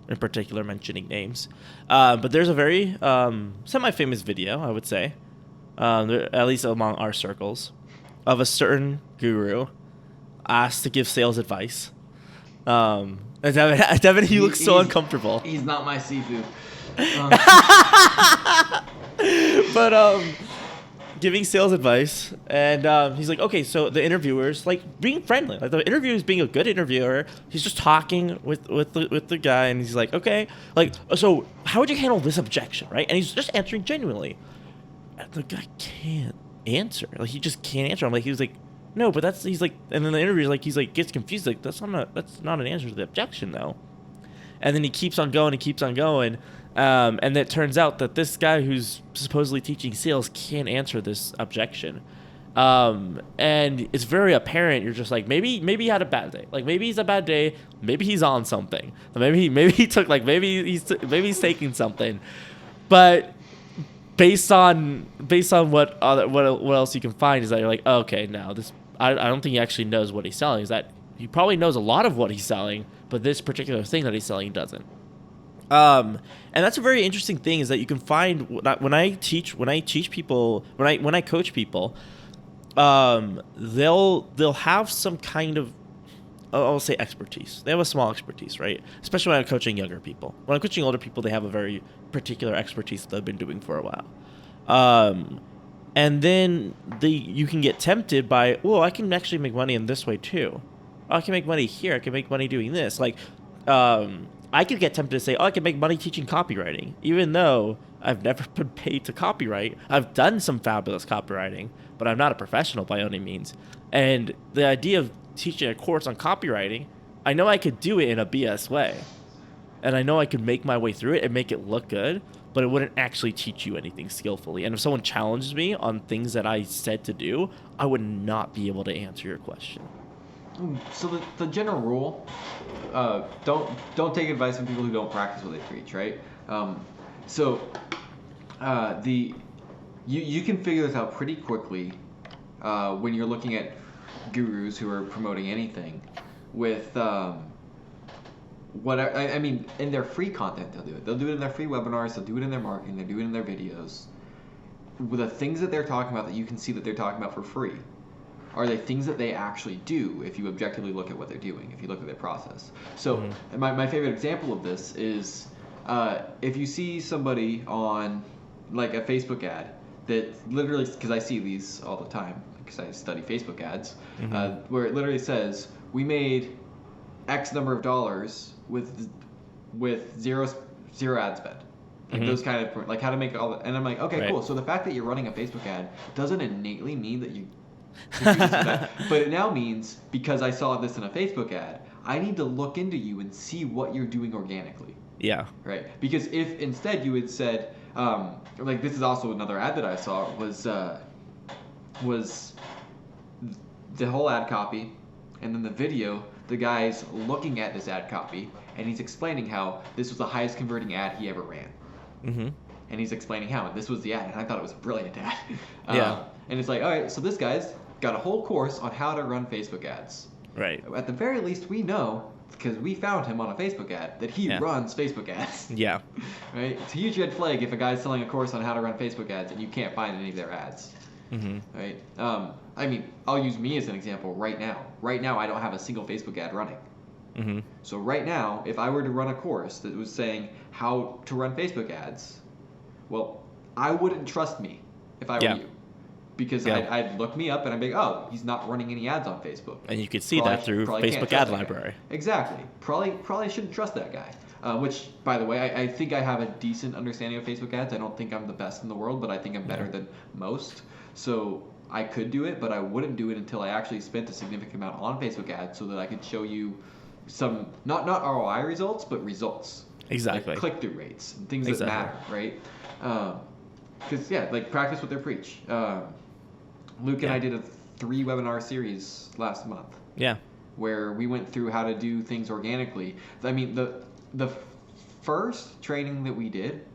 in particular mentioning names. But there's a very semi-famous video, I would say, at least among our circles, of a certain guru asked to give sales advice. And Devin, he looks so uncomfortable. He's not my seafood. But giving sales advice, and he's like, okay, so the interviewer's like being friendly, like the interviewer's being a good interviewer. He's just talking with the guy, and he's like, okay, like, so how would you handle this objection, right? And he's just answering genuinely, and the guy can't answer. Like, he just can't answer. I'm like, he was like, no, but he's like, and then the interviewer's like, he's like, gets confused, like, that's not an answer to the objection though. And then he keeps on going. And it turns out that this guy who's supposedly teaching sales can't answer this objection. And it's very apparent. You're just like, maybe he had a bad day. Like, maybe he's a bad day. Maybe he's on something. Maybe he took, like, maybe he's taking something. But based on what else you can find is that you're like, oh, okay, no, I don't think he actually knows what he's selling. Is that he probably knows a lot of what he's selling, but this particular thing that he's selling doesn't. And that's a very interesting thing, is that you can find when I coach people, they'll have some kind of, I'll say, expertise. They have a small expertise, right? Especially when I'm coaching younger people. When I'm coaching older people, they have a very particular expertise that they've been doing for a while. And then you can get tempted by, well, I can actually make money in this way too. Oh, I can make money here. I can make money doing this. Like, I could get tempted to say, oh, I can make money teaching copywriting, even though I've never been paid to copyright. I've done some fabulous copywriting, but I'm not a professional by any means. And the idea of teaching a course on copywriting, I know I could do it in a BS way. And I know I could make my way through it and make it look good, but it wouldn't actually teach you anything skillfully. And if someone challenges me on things that I said to do, I would not be able to answer your question. So the general rule, don't take advice from people who don't practice what they preach, right? You can figure this out pretty quickly when you're looking at gurus who are promoting anything with I mean, in their free content they'll do it. They'll do it in their free webinars, they'll do it in their marketing, they'll do it in their videos. With the things that they're talking about that you can see that they're talking about for free, are they things that they actually do if you objectively look at what they're doing, if you look at their process? So my favorite example of this is if you see somebody on like a Facebook ad that literally, because I see these all the time because I study Facebook ads, where it literally says, we made X number of dollars with zero ad spend. Like those kind of, like how to make all that. And I'm like, okay, cool. So the fact that you're running a Facebook ad doesn't innately mean that you but it now means, because I saw this in a Facebook ad, I need to look into you and see what you're doing organically. Yeah. Right? Because if instead you had said, like, this is also another ad that I saw, was the whole ad copy, and then the video, the guy's looking at this ad copy, and he's explaining how this was the highest converting ad he ever ran. And he's explaining how, and this was the ad, and I thought it was a brilliant ad. And it's like, all right, so this guy's got a whole course on how to run Facebook ads. Right. At the very least, we know, because we found him on a Facebook ad, that he runs Facebook ads. Yeah. Right? It's a huge red flag if a guy's selling a course on how to run Facebook ads and you can't find any of their ads. Right? I mean, I'll use me as an example right now. Right now, I don't have a single Facebook ad running. So right now, if I were to run a course that was saying how to run Facebook ads, well, I wouldn't trust me if I were you. Because I'd look me up and I'd be like, oh, he's not running any ads on Facebook. And you could see that through Facebook ad library. Exactly. Probably shouldn't trust that guy. Which, by the way, I think I have a decent understanding of Facebook ads. I don't think I'm the best in the world, but I think I'm better than most. So I could do it, but I wouldn't do it until I actually spent a significant amount on Facebook ads so that I could show you some, not ROI results, but results. Exactly. Like click-through rates and things that matter, right? Because, practice what they preach. Luke and I did a 3-webinar series last month. Yeah. Where we went through how to do things organically. I mean, the first training that we did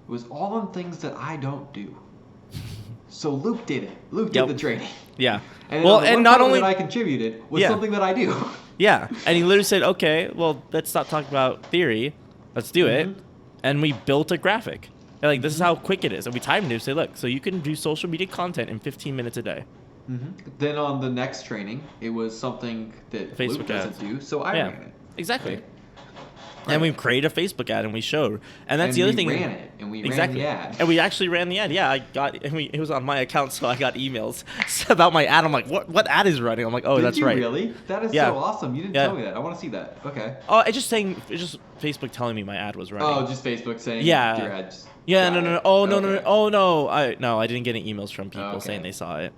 was all on things that I don't do. So Luke did it. Luke did the training. Yeah. And not only that I contributed was something that I do. Yeah. And he literally said, okay, well, let's stop talking about theory. Let's do it. And we built a graphic. And like, this is how quick it is. And we timed it. Say, look, so you can do social media content in 15 minutes a day. Then on the next training, it was something that Facebook Luke doesn't do, so I ran it. Exactly. Right. And we created a Facebook ad and we showed. And that's the other thing. We ran it, and we ran the ad. And we actually ran the ad. Yeah, it was on my account, so I got emails about my ad. I'm like, what ad is running? I'm like, oh, that's right. Really? That is so awesome. You didn't tell me that. I want to see that. Okay. Oh, it's just Facebook telling me my ad was running. Oh, just Facebook saying your ad. Yeah, no. Oh, no. Oh, no. I didn't get any emails from people saying they saw it.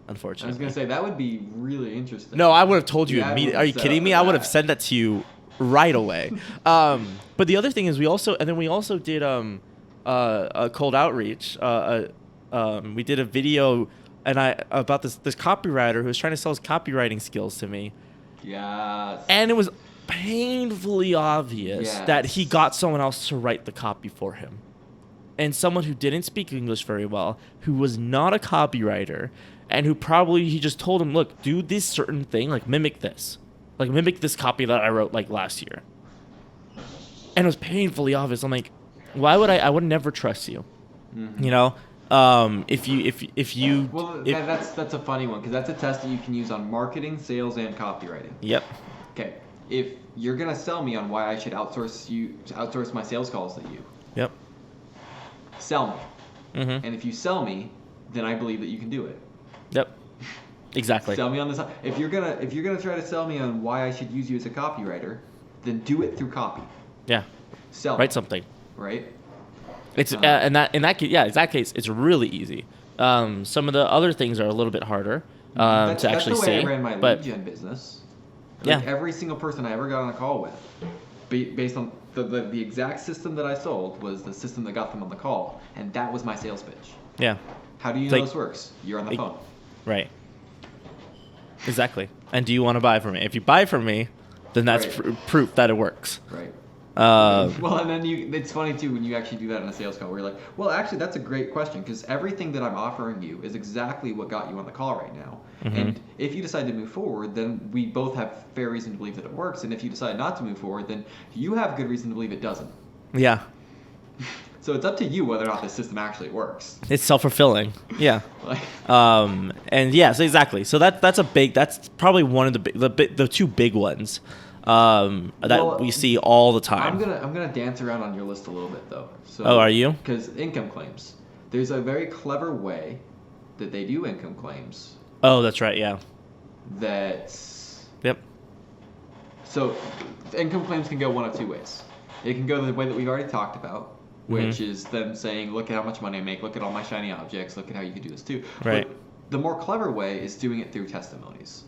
Unfortunately. I was gonna say that would be really interesting. No, I would have told you immediately. Are you kidding me? I would have sent that to you right away. But the other thing is we also did a cold outreach. We did a video about this copywriter who was trying to sell his copywriting skills to me. Yes. And it was painfully obvious that he got someone else to write the copy for him. And someone who didn't speak English very well, who was not a copywriter, and who probably he just told him, look, do this certain thing, like mimic this. Like mimic this copy that I wrote like last year. And it was painfully obvious. I'm like, why would I would never trust you. You know? If you that's a funny one because that's a test that you can use on marketing, sales, and copywriting. Yep. Okay. If you're gonna sell me on why I should outsource my sales calls to you. Yep. Sell me. And if you sell me, then I believe that you can do it. Yep. Exactly. Sell me on this. If you're gonna try to sell me on why I should use you as a copywriter, then do it through copy. Yeah. Write something. Right. It's in that case, it's really easy. Some of the other things are a little bit harder to actually see. That's the way I ran my lead gen business. Every single person I ever got on a call with, based on the exact system that I sold, was the system that got them on the call, and that was my sales pitch. Yeah. How do you know this works? You're on the phone. Right. Exactly. And do you want to buy from me? If you buy from me, then that's proof that it works. Right. And then it's funny too when you actually do that in a sales call where you're like, well, actually that's a great question because everything that I'm offering you is exactly what got you on the call right now. And if you decide to move forward, then we both have fair reason to believe that it works. And if you decide not to move forward, then you have good reason to believe it doesn't. Yeah. So it's up to you whether or not this system actually works. It's self-fulfilling. Yeah. So exactly. So that's probably one of the two big ones that we see all the time. I'm gonna dance around on your list a little bit though. So, are you? Because income claims. There's a very clever way that they do income claims. Oh, that's right. Yeah. Yep. So income claims can go one of two ways. It can go the way that we've already talked about, which is them saying, look at how much money I make, look at all my shiny objects, look at how you can do this too. Right. But the more clever way is doing it through testimonies.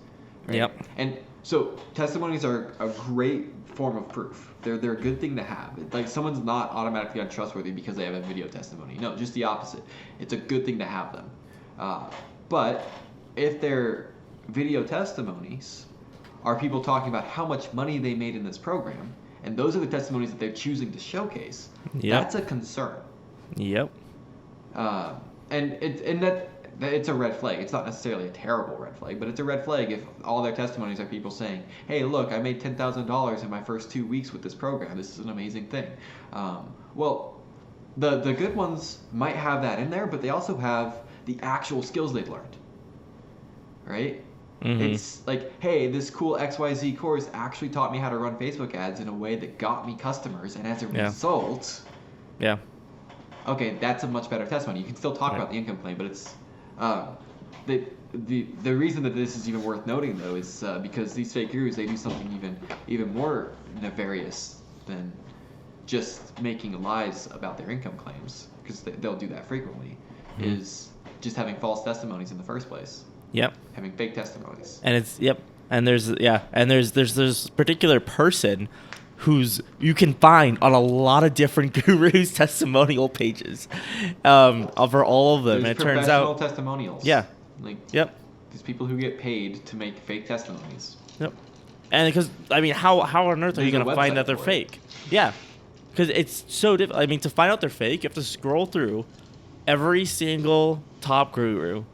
Right? Yep. And so testimonies are a great form of proof. They're a good thing to have. Like someone's not automatically untrustworthy because they have a video testimony. No, just the opposite. It's a good thing to have them. But if their video testimonies are people talking about how much money they made in this program, and those are the testimonies that they're choosing to showcase, that's a concern. Yep. And it's a red flag. It's not necessarily a terrible red flag, but it's a red flag if all their testimonies are people saying, hey, look, I made $10,000 in my first 2 weeks with this program. This is an amazing thing. Well, the good ones might have that in there, but they also have the actual skills they've learned. Right? It's like, hey, this cool XYZ course actually taught me how to run Facebook ads in a way that got me customers, and as a result, okay, that's a much better testimony. You can still talk about the income claim, but it's The reason that this is even worth noting though is because these fake gurus, they do something even more nefarious than just making lies about their income claims, because they'll do that frequently. Is just having false testimonies in the first place. Yep. Having fake testimonies. And it's and there's this particular person who's you can find on a lot of different gurus testimonial pages, for all of them. There's It turns out testimonials. Yeah. Like Yep. these people who get paid to make fake testimonies. Yep. And because I mean, how on earth are you There's a gonna find that they're website for fake? Yeah. Because it's so difficult. I mean, to find out they're fake, you have to scroll through every single top guru,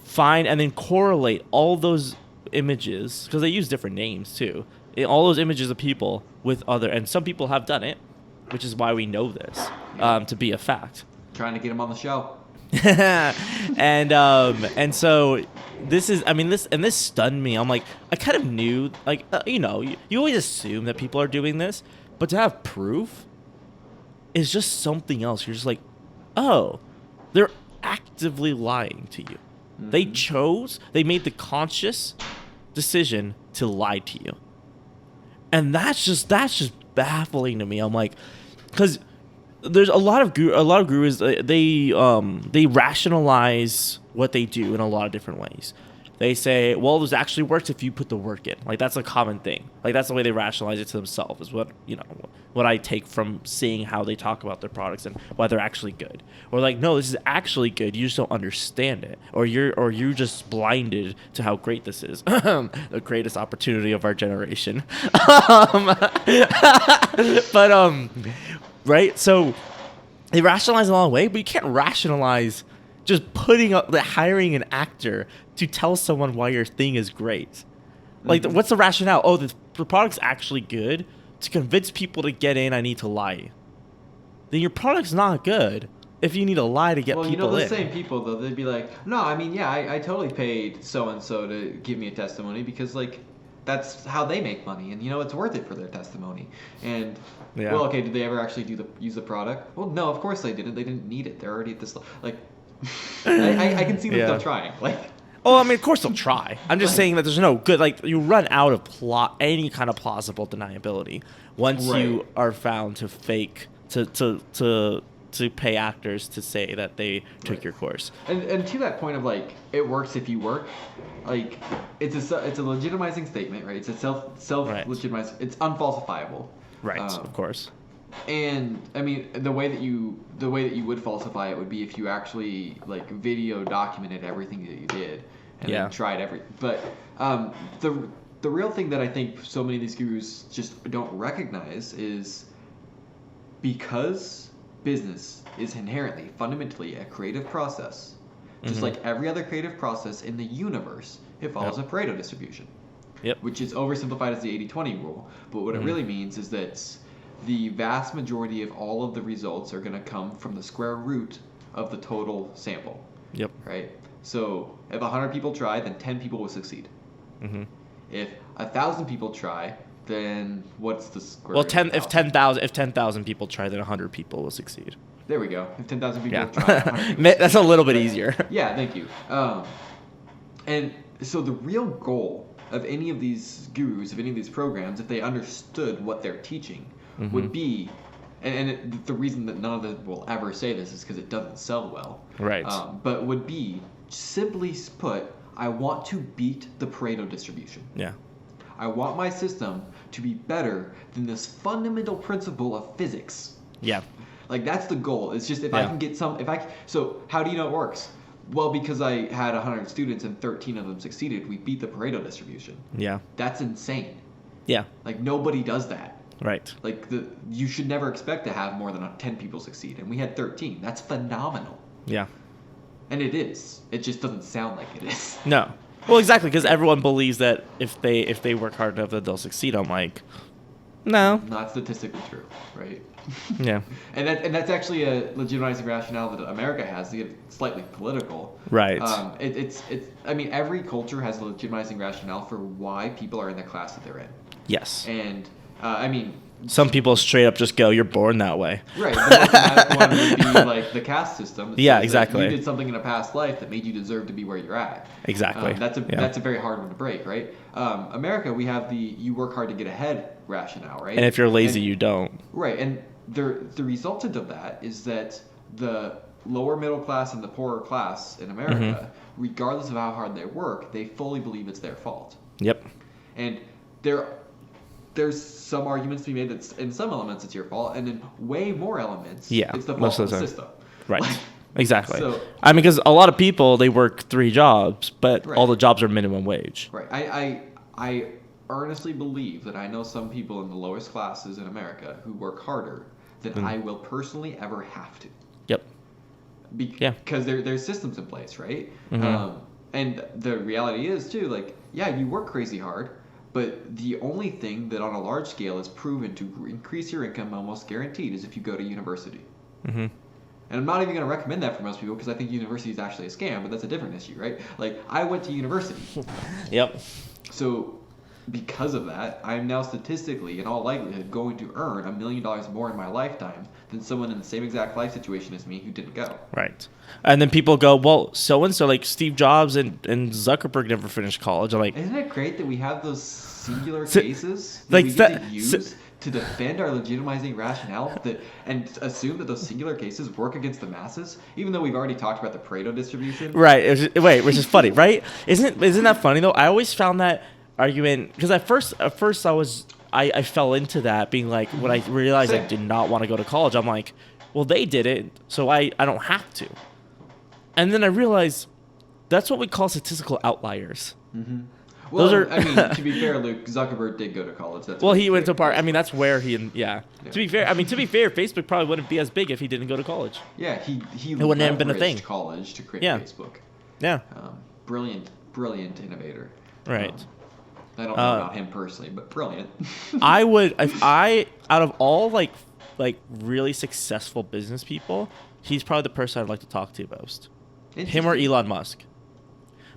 find and then correlate all those images, because they use different names too. All those images of people with other, and some people have done it, which is why we know this to be a fact. Trying to get them on the show. and so this is, I mean, this stunned me. I'm like, I kind of knew, like, you always assume that people are doing this, but to have proof is just something else. You're just like, oh, they're actively lying to you. Mm-hmm. They made the conscious decision to lie to you. And that's just baffling to me. I'm like, because there's a lot of gurus, they rationalize what they do in a lot of different ways. They say, well, this actually works if you put the work in. Like, that's a common thing. Like, that's the way they rationalize it to themselves, is what I take from seeing how they talk about their products and why they're actually good. Or like, no, this is actually good, you just don't understand it. Or you're just blinded to how great this is. The greatest opportunity of our generation. Right? So they rationalize along the way, but you can't rationalize just hiring an actor to tell someone why your thing is great. Like, what's the rationale? Oh, the product's actually good. To convince people to get in, I need to lie. Then your product's not good if you need to lie to get people in. Well, the same people, though, they'd be like, no, I mean, yeah, I totally paid so-and-so to give me a testimony because, like, that's how they make money, and, it's worth it for their testimony. And, well, okay, did they ever actually use the product? Well, no, of course they didn't. They didn't need it. They're already at this, like, I can see them still trying, like. Oh, I mean, of course they'll try. I'm just saying that there's no good, like, you run out of any kind of plausible deniability once you are found to fake, to pay actors to say that they took your course. And to that point of, like, it works if you work, like, it's a legitimizing statement, right? It's a self-legitimizing, it's unfalsifiable. Right, of course. And I mean, the way that you would falsify it would be if you actually, like, video documented everything that you did and then tried everything. But the real thing that I think so many of these gurus just don't recognize is, because business is inherently, fundamentally a creative process, just like every other creative process in the universe, it follows a Pareto distribution, which is oversimplified as the 80-20 rule. But what it really means is that the vast majority of all of the results are going to come from the square root of the total sample. Yep. Right? So if 100 people try, then 10 people will succeed. Mm-hmm. If 1,000 people try, then what's the square root? Well, if 10,000 people try, then 100 people will succeed. There we go. If 10,000 people try, 100 people that's a little bit easier. Yeah, thank you. And so the real goal of any of these gurus, of any of these programs, if they understood what they're teaching, would be, and the reason that none of them will ever say this is because it doesn't sell well. Right. But would be, simply put, I want to beat the Pareto distribution. Yeah. I want my system to be better than this fundamental principle of physics. Yeah. Like, that's the goal. It's just, I can get so how do you know it works? Well, because I had 100 students and 13 of them succeeded, we beat the Pareto distribution. Yeah. That's insane. Yeah. Like, nobody does that. Right. Like, you should never expect to have more than 10 people succeed, and we had 13. That's phenomenal. Yeah. And it is. It just doesn't sound like it is. No. Well, exactly, because everyone believes that if they work hard enough that they'll succeed. I'm like, no. Not statistically true, right? Yeah. And that's actually a legitimizing rationale that America has to get slightly political. Right. It's I mean, every culture has a legitimizing rationale for why people are in the class that they're in. Yes. And I mean, Some people straight up just go, "You're born that way." Right. The most dramatic one would be like the caste system. It Yeah, says that exactly. You did something in a past life that made you deserve to be where you're at. Exactly. That's a very hard one to break, right? America, we have the you work hard to get ahead rationale, right? And if you're lazy, you don't. Right, and the resultant of that is that the lower middle class and the poorer class in America, regardless of how hard they work, they fully believe it's their fault. Yep. And there's some arguments to be made that in some elements it's your fault, and in way more elements, it's the fault of the system. Right. Like, exactly. So, I mean, because a lot of people, they work 3 jobs, but Right. all the jobs are minimum wage. Right. I earnestly believe that I know some people in the lowest classes in America who work harder than I will personally ever have to. Yep. Because there's systems in place, right? And the reality is, too, like, yeah, you work crazy hard, but the only thing that on a large scale is proven to increase your income almost guaranteed is if you go to university. And I'm not even going to recommend that for most people because I think university is actually a scam, but that's a different issue, right? Like, I went to university. Yep. So because of that, I am now statistically, in all likelihood, going to earn $1 million more in my lifetime than someone in the same exact life situation as me who didn't go. Right. And then people go, well, so-and-so, like Steve Jobs and Zuckerberg never finished college. I'm like... Isn't it great that we have those singular cases that like we get to use to defend our legitimizing rationale and assume that those singular cases work against the masses, even though we've already talked about the Pareto distribution? Right. Which is funny, right? Isn't that funny, though? I always found that argument... Because at first I fell into that, being like, when I realized I did not want to go to college, I'm like, well, they did it, so I don't have to. And then I realized that's what we call statistical outliers. Well, I mean, to be fair, Luke, Zuckerberg did go to college. He went to I mean, that's where he... Yeah. To be fair, Facebook probably wouldn't be as big if he didn't go to college. Yeah, he it wouldn't have been a thing. College to create Facebook. Yeah. Brilliant innovator. Right. I don't know about him personally, but brilliant. Out of all like really successful business people, he's probably the person I'd like to talk to most. Him or Elon Musk.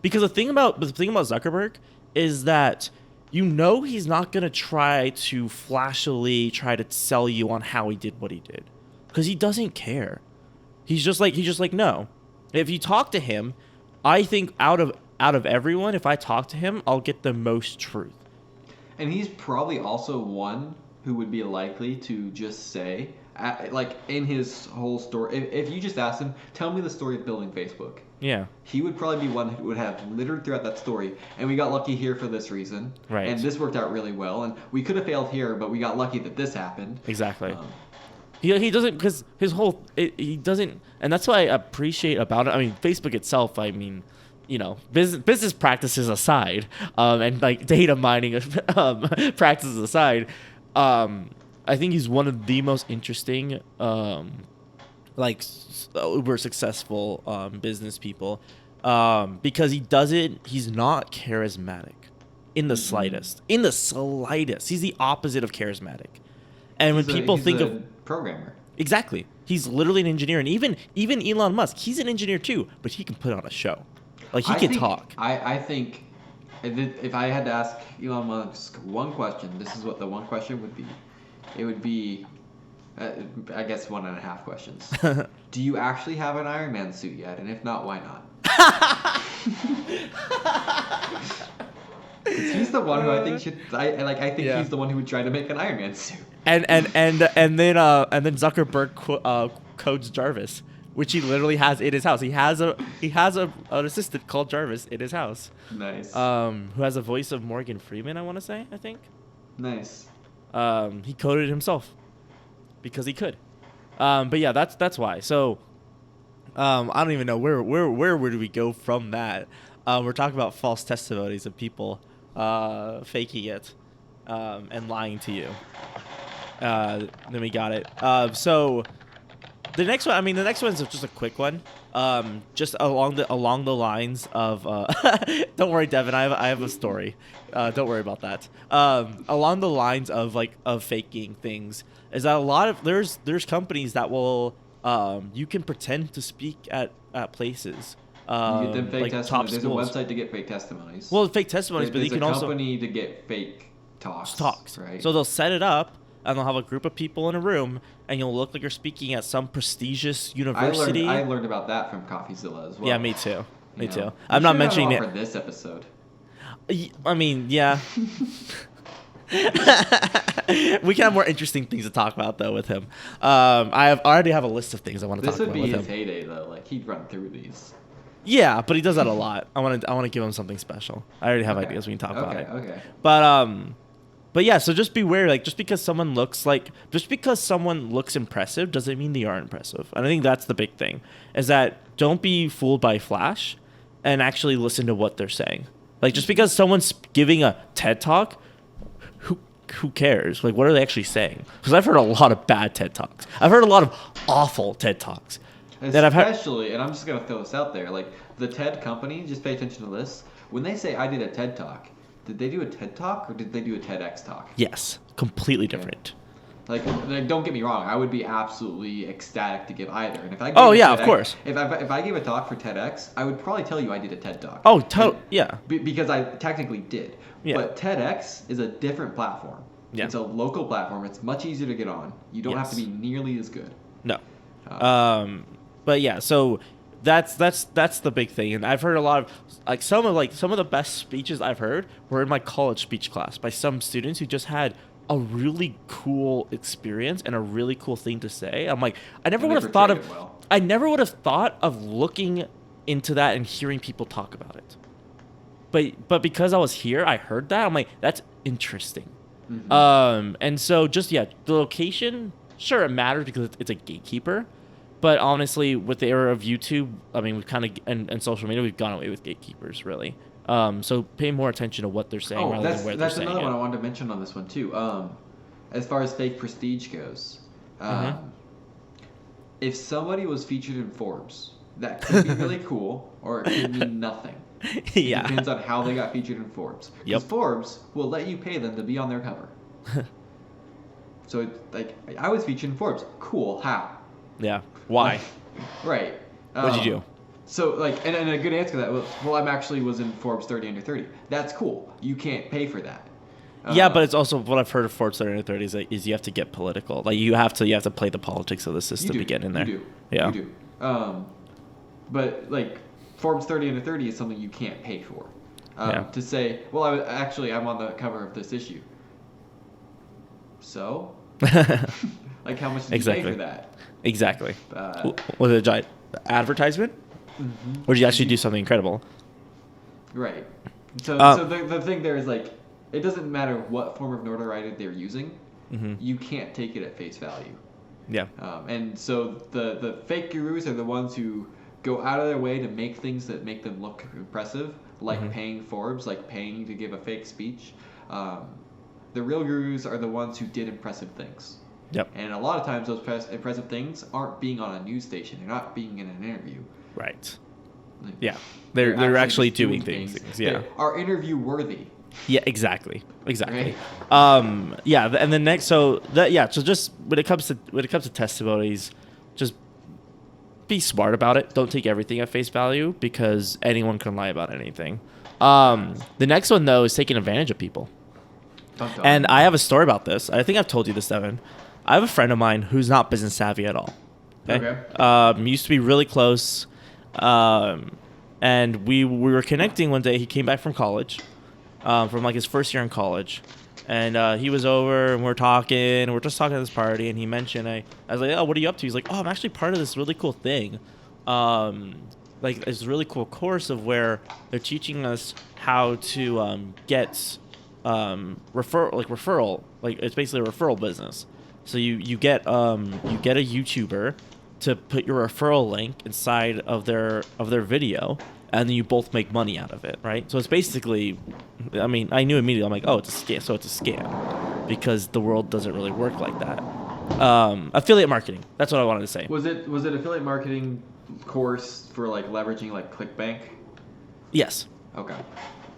Because the thing about Zuckerberg is that he's not gonna try to flashily try to sell you on how he did what he did, because he doesn't care. He's just like no. If you talk to him, I think out of everyone, if I talk to him, I'll get the most truth. And he's probably also one who would be likely to just say, like in his whole story, if you just asked him, tell me the story of building Facebook. Yeah. He would probably be one who would have littered throughout that story. And we got lucky here for this reason. Right. And this worked out really well. And we could have failed here, but we got lucky that this happened. Exactly. He doesn't, because his whole, he doesn't, and that's what I appreciate about it. I mean, Facebook itself, I mean, business practices aside, and like data mining practices aside, I think he's one of the most interesting, uber successful business people, because he's not charismatic in the slightest. In the slightest. He's the opposite of charismatic. And when people think of programmer. Exactly. He's literally an engineer. And even Elon Musk, he's an engineer too, but he can put on a show. Like, he can talk. I think if I had to ask Elon Musk one question, this is what the one question would be. It would be, I guess, 1.5 questions. Do you actually have an Iron Man suit yet? And if not, why not? He's the one who I think should. I think he's the one who would try to make an Iron Man suit. And then Zuckerberg codes Jarvis, which he literally has in his house. He has an assistant called Jarvis in his house. Nice. Who has a voice of Morgan Freeman, I think. Nice. He coded it himself because he could. But yeah, that's why. So I don't even know where would we go from that. We're talking about false testimonies of people faking it and lying to you. Then we got it. So the next one is just a quick one. Just along the lines of don't worry, Devin, I have a story. Don't worry about that. Along the lines of faking things is that a lot of there's companies that will you can pretend to speak at places. You get them fake testimonies. There's schools. a website to get fake testimonies. Well, fake testimonies, but you can also... There's a company to get fake talks. Talks. Right. So they'll set it up, and they'll have a group of people in a room, and you'll look like you're speaking at some prestigious university. I learned about that from CoffeeZilla as well. Yeah, me too. Me too. You I'm not should have mentioning him on it for this episode. I mean, yeah. We can have more interesting things to talk about though with him. I already have a list of things I want to talk about with him. This would be his heyday though. Like he'd run through these. Yeah, but he does that a lot. I want to give him something special. I already have ideas. We can talk about it. Okay. But yeah. So just beware. Like just because someone looks impressive doesn't mean they are impressive. And I think that's the big thing. Is that don't be fooled by flash, and actually listen to what they're saying. Like just because someone's giving a TED talk, who cares? Like, what are they actually saying? Because I've heard a lot of bad TED Talks. I've heard a lot of awful TED Talks. Especially, and I'm just going to throw this out there, like, the TED company, just pay attention to this. When they say, I did a TED Talk, did they do a TED Talk or did they do a TEDx Talk? Yes. Completely different. Like, don't get me wrong. I would be absolutely ecstatic to give either. And if I of course. If I gave a talk for TEDx, I would probably tell you I did a TED Talk. Yeah. Because I technically did. Yeah. But TEDx is a different platform. Yeah. It's a local platform. It's much easier to get on. You don't have to be nearly as good. No. But yeah, so that's the big thing. And I've heard a lot of some of the best speeches I've heard were in my college speech class by some students who just had a really cool experience and a really cool thing to say. I'm like, I never would have thought of looking into that and hearing people talk about it. But because I was here, I heard that. I'm like, that's interesting. Mm-hmm. And so just the location, sure, it matters because it's a gatekeeper. But honestly, with the era of YouTube, I mean, we've kind of and social media, we've gone away with gatekeepers, really. So pay more attention to what they're saying rather than where they're saying it. That's another one I wanted to mention on this one too. As far as fake prestige goes, if somebody was featured in Forbes, that could be really cool, or it could mean nothing. Yeah. It depends on how they got featured in Forbes. Because Forbes will let you pay them to be on their cover. So, like, I was featured in Forbes. Cool. How? Yeah. Why? Right. What'd you do? So, like, and a good answer to that was, well, I'm actually was in Forbes 30 under 30. That's cool. You can't pay for that. Yeah, but it's also what I've heard of Forbes 30 under 30 is you have to get political. Like, you have to play the politics of the system to get in there. You do. Yeah. You do. But, like, Forbes 30 under 30 is something you can't pay for. To say, well, I'm on the cover of this issue. So? Like, how much did you pay for that? Exactly. Was it a giant advertisement? Mm-hmm. Or did you actually do something incredible? Right. So the thing there is, like, it doesn't matter what form of notoriety they're using. Mm-hmm. You can't take it at face value. Yeah. And so the fake gurus are the ones who go out of their way to make things that make them look impressive, like paying Forbes, like paying to give a fake speech. The real gurus are the ones who did impressive things. Yep. And a lot of times those impressive things aren't being on a news station. They're not being in an interview. Right. Like, yeah. They're actually doing things. Yeah. They are interview worthy. Yeah, exactly. Right? Yeah, and then next so just when it comes to testimonies, just be smart about it. Don't take everything at face value because anyone can lie about anything. The next one though is taking advantage of people. And I have a story about this. I think I've told you this, Devin. I have a friend of mine who's not business savvy at all. Okay. Used to be really close. And we were connecting one day. He came back from college, from like his first year in college. And he was over and we're talking. And we're just talking at this party. And he mentioned, I was like, oh, what are you up to? He's like, oh, I'm actually part of this really cool thing. Like this really cool course of where they're teaching us how to get referral. Like it's basically a referral business. So you get a YouTuber to put your referral link inside of their video, and then you both make money out of it, right? So it's basically, I mean, I knew immediately. I'm like, oh, it's a scam. So it's a scam because the world doesn't really work like that. Affiliate marketing. That's what I wanted to say. Was it affiliate marketing course for like leveraging like ClickBank? Yes. Okay.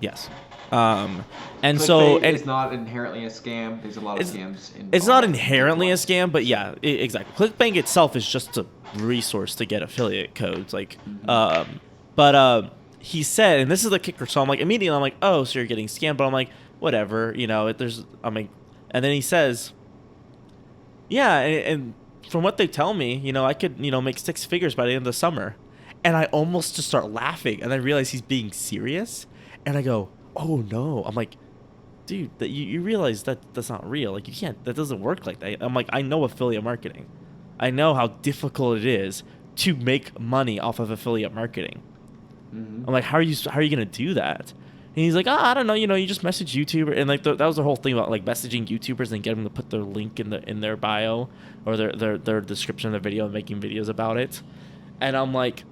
Yes. And ClickBank so it's not inherently a scam. There's a lot of scams involved. It's not inherently a scam, but yeah, exactly. ClickBank itself is just a resource to get affiliate codes. Like, but he said, and this is the kicker. So I'm like, immediately, I'm like, oh, so you're getting scammed. But I'm like, whatever, you know. And then he says, Yeah, and from what they tell me, I could, make six figures by the end of the summer. And I almost just start laughing, and I realize he's being serious. And I go, oh no. I'm like, dude, that you realize that's not real. Like, that doesn't work like that. I'm like, I know affiliate marketing. I know how difficult it is to make money off of affiliate marketing. Mm-hmm. I'm like, how are you gonna do that? And he's like, I don't know, you just message YouTuber, and like that was the whole thing about like messaging YouTubers and getting them to put their link in their bio or their description of the video and making videos about it. And I'm like,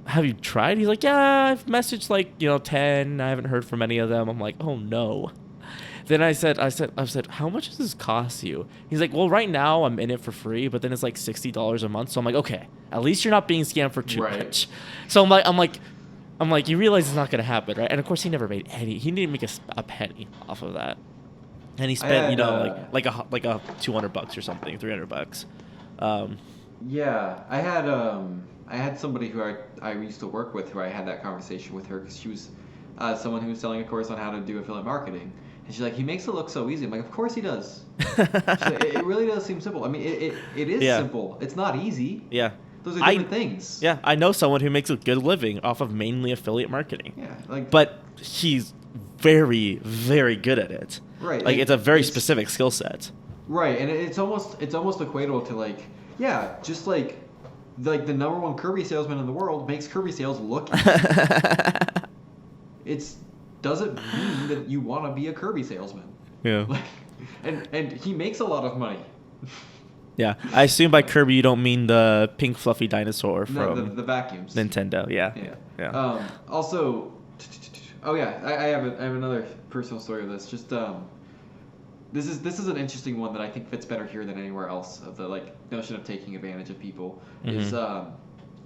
have you tried? He's like, yeah, I've messaged like 10. I haven't heard from any of them. I'm like, oh no. Then I said, how much does this cost you? He's like, well, right now I'm in it for free, but then it's like $60 a month. So I'm like, okay, at least you're not being scammed for too much. So I'm like, you realize it's not gonna happen, right? And of course, he never made any. He didn't make a penny off of that, and he spent like a $200 or something, $300. Yeah, I had somebody who I used to work with who I had that conversation with her because she was someone who was selling a course on how to do affiliate marketing. And she's like, he makes it look so easy. I'm like, of course he does. Like, it really does seem simple. I mean, it is simple. It's not easy. Yeah. Those are different things. Yeah, I know someone who makes a good living off of mainly affiliate marketing. Yeah, but he's very, very good at it. Right. Like, it's a very specific skill set. Right, and it's almost equatable to like, yeah, just like the number one Kirby salesman in the world makes Kirby sales look easy. It doesn't mean that you want to be a Kirby salesman. Yeah. Like, and he makes a lot of money. Yeah, I assume by Kirby you don't mean the pink fluffy dinosaur from the vacuums. Nintendo. Yeah. Also, I have another personal story of this. Just this is an interesting one that I think fits better here than anywhere else. Of the notion of taking advantage of people is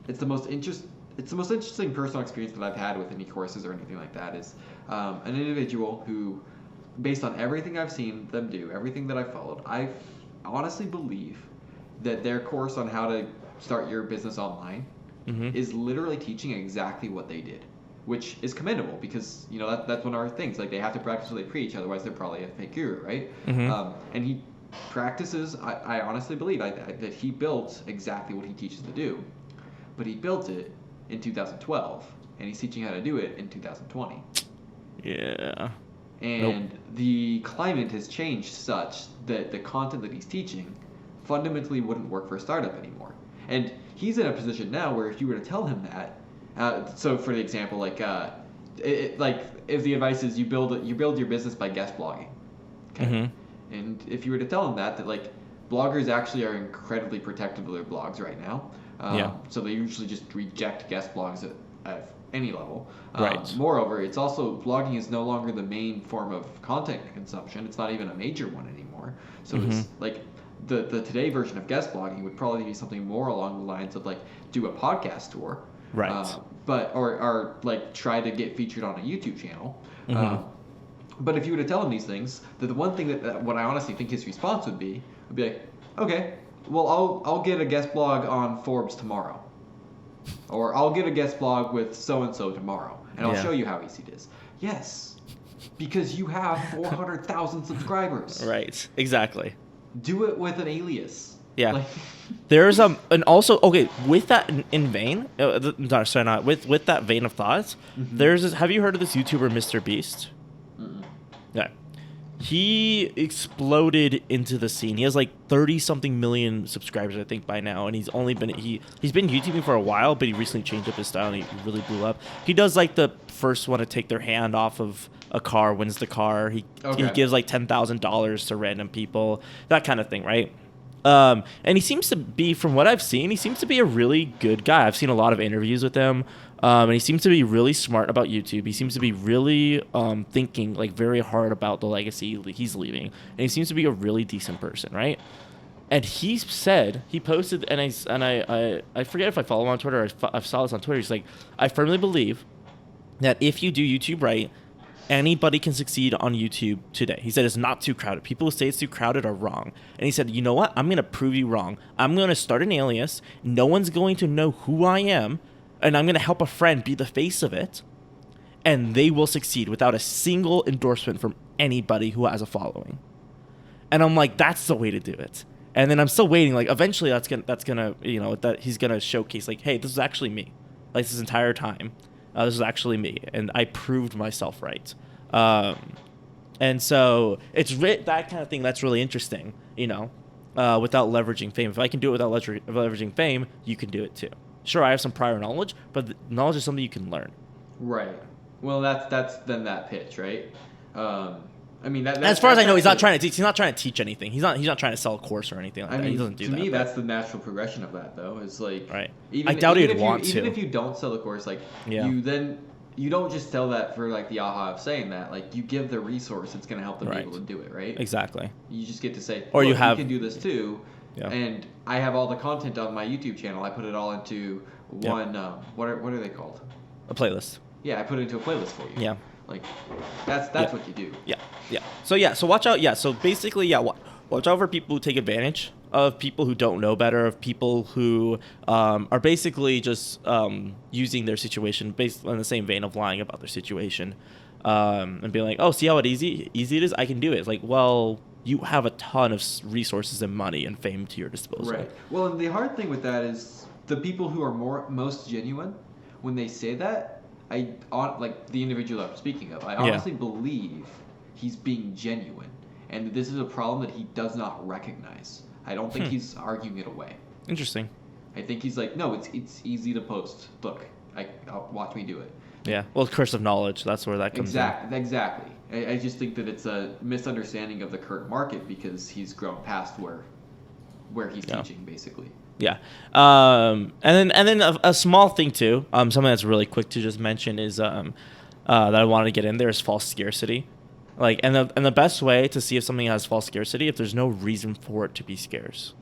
it's the most interesting personal experience that I've had with any courses or anything like that. Is an individual who, based on everything I've seen them do, everything that I've followed, I honestly believe that their course on how to start your business online is literally teaching exactly what they did, which is commendable because that's one of our things. Like, they have to practice what they preach, otherwise they're probably a fake guru, right? And he practices. I honestly believe that he built exactly what he teaches to do, but he built it in 2012, and he's teaching how to do it in 2020. Yeah. And the climate has changed such that the content that he's teaching fundamentally wouldn't work for a startup anymore. And he's in a position now where if you were to tell him that, so for the example, if the advice is you build your business by guest blogging, okay? And if you were to tell him that bloggers actually are incredibly protective of their blogs right now, so they usually just reject guest blogs at any level. Right. Moreover, it's also, blogging is no longer the main form of content consumption. It's not even a major one anymore. So it's like the today version of guest blogging would probably be something more along the lines of do a podcast tour. Right. But or try to get featured on a YouTube channel. But if you were to tell him these things, the one thing that what I honestly think his response would be like, okay, well I'll get a guest blog on Forbes tomorrow. Or I'll get a guest blog with so-and-so tomorrow, and I'll show you how easy it is. Yes, because you have 400,000 subscribers. Right, exactly. Do it with an alias. Yeah. There's and also, okay, with that in vein, with that vein of thoughts, there's this, have you heard of this YouTuber, Mr. Beast? Yeah. He exploded into the scene. He has 30-something million subscribers, I think, by now, and he's been YouTubing for a while, but he recently changed up his style and he really blew up. He does the first one to take their hand off of a car wins the car. He gives $10,000 to random people, that kind of thing, right? And he seems to be, from what I've seen, he seems to be a really good guy. I've seen a lot of interviews with him. And he seems to be really smart about YouTube. He seems to be really thinking very hard about the legacy he's leaving. And he seems to be a really decent person, right? And he posted, and I forget if I follow him on Twitter or I saw this on Twitter. He's like, I firmly believe that if you do YouTube right, anybody can succeed on YouTube today. He said it's not too crowded. People who say it's too crowded are wrong. And he said, you know what? I'm going to prove you wrong. I'm going to start an alias. No one's going to know who I am. And I'm going to help a friend be the face of it, and they will succeed without a single endorsement from anybody who has a following. And I'm like, that's the way to do it. And then I'm still waiting. Like, eventually that's gonna that he's gonna showcase, like, hey, this is actually me. Like, this entire time, this is actually me, and I proved myself right. And so it's that kind of thing that's really interesting, without leveraging fame. If I can do it without leveraging fame, you can do it too. Sure, I have some prior knowledge, but knowledge is something you can learn. Right. Well, that's then that pitch, right? I mean, as far as I know, he's not trying to teach. He's not trying to teach anything. He's not trying to sell a course or anything like that. He doesn't do that. To me, that's the natural progression of that, though. Is like, right. I doubt he'd want to. Even if you don't sell the course, like, you don't just sell that for like the aha of saying that. Like, you give the resource that's going to help them be able to do it, right? Exactly. You just get to say, or you can do this too. Yeah. And I have all the content on my YouTube channel. I put it all into one. What are they called? A playlist. Yeah, I put it into a playlist for you. Yeah. Like, that's what you do. Yeah. So watch out. Yeah. So basically, watch out for people who take advantage of people who don't know better, of people who are basically just using their situation based on the same vein of lying about their situation, and being like, oh, see how easy it is? I can do it. It's like, well, you have a ton of resources and money and fame to your disposal. Right. Well, and the hard thing with that is the people who are most genuine, when they say that, like the individual I'm speaking of, I honestly believe he's being genuine, and this is a problem that he does not recognize. I don't think he's arguing it away. Interesting. I think he's like, no, it's easy to post. Look, watch me do it. Yeah. Well, curse of knowledge. That's where that comes in. Exactly. I just think that it's a misunderstanding of the current market because he's grown past where he's teaching, basically. Yeah. And then a small thing too, something that's really quick to just mention is that I wanted to get in there is false scarcity. Like, and the best way to see if something has false scarcity, if there's no reason for it to be scarce.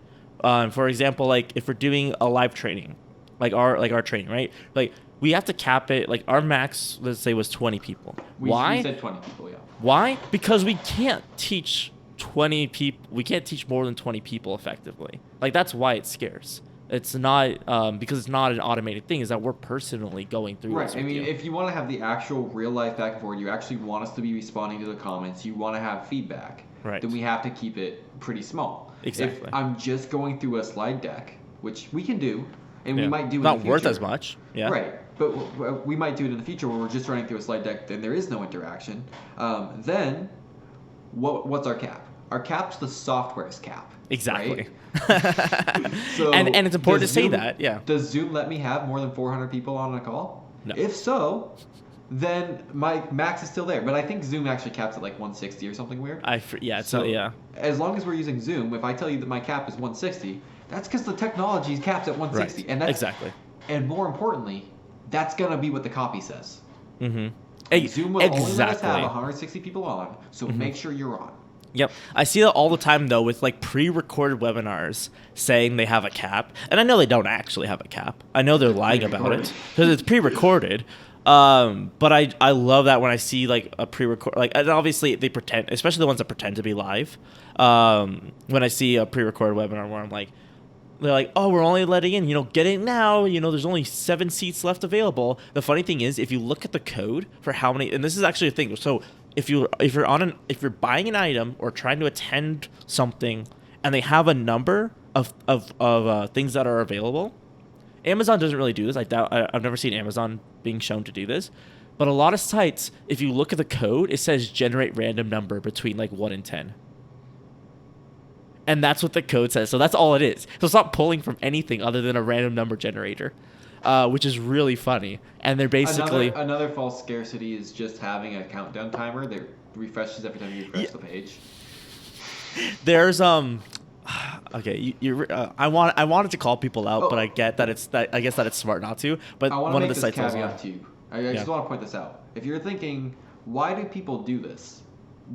For example, like if we're doing a live training, like our training, right? Like we have to cap it. Like our max, let's say, was 20 people. Why? We said 20 people, yeah. Why? Because we can't teach 20 people. We can't teach more than 20 people effectively. Like that's why it's scarce. It's not because it's not an automated thing. Is that we're personally going through. Right. I mean, if you want to have the actual real life back and forth, you actually want us to be responding to the comments. You want to have feedback. Right. Then we have to keep it pretty small. Exactly. If I'm just going through a slide deck, which we can do, and we might do not in the future. Worth as much. Yeah. Right. But we might do it in the future where we're just running through a slide deck and there is no interaction. Then what's our cap? Our cap's the software's cap. Exactly. Right? So and it's important to say that, yeah. Does Zoom let me have more than 400 people on a call? No. If so, then my max is still there. But I think Zoom actually caps at like 160 or something weird. As long as we're using Zoom, if I tell you that my cap is 160, that's because the technology is capped at 160. Right. And that's, exactly. And more importantly, that's going to be what the copy says. Mm-hmm. Zoom will only let us have 160 people on, so make sure you're on. Yep. I see that all the time, though, with like pre-recorded webinars saying they have a cap. And I know they don't actually have a cap. I know they're lying about it because it's pre-recorded. But I love that when I see like a pre-record, like, and obviously they pretend, especially the ones that pretend to be live. When I see a pre-recorded webinar where I'm like, they're like, oh, we're only letting in, get in now. There's only 7 seats left available. The funny thing is, if you look at the code for how many, and this is actually a thing. So if you're buying an item or trying to attend something, and they have a number of things that are available, Amazon doesn't really do this. I've never seen Amazon being shown to do this, but a lot of sites, if you look at the code, it says generate random number between like 1 and 10. And that's what the code says. So that's all it is. So it's not pulling from anything other than a random number generator, which is really funny. And they're basically... Another false scarcity is just having a countdown timer that refreshes every time you refresh the page. There's... Okay, I wanted to call people out, but I get that I guess that it's smart not to. But one of the sites I want to make this caveat to you. I just want to point this out. If you're thinking, why do people do this?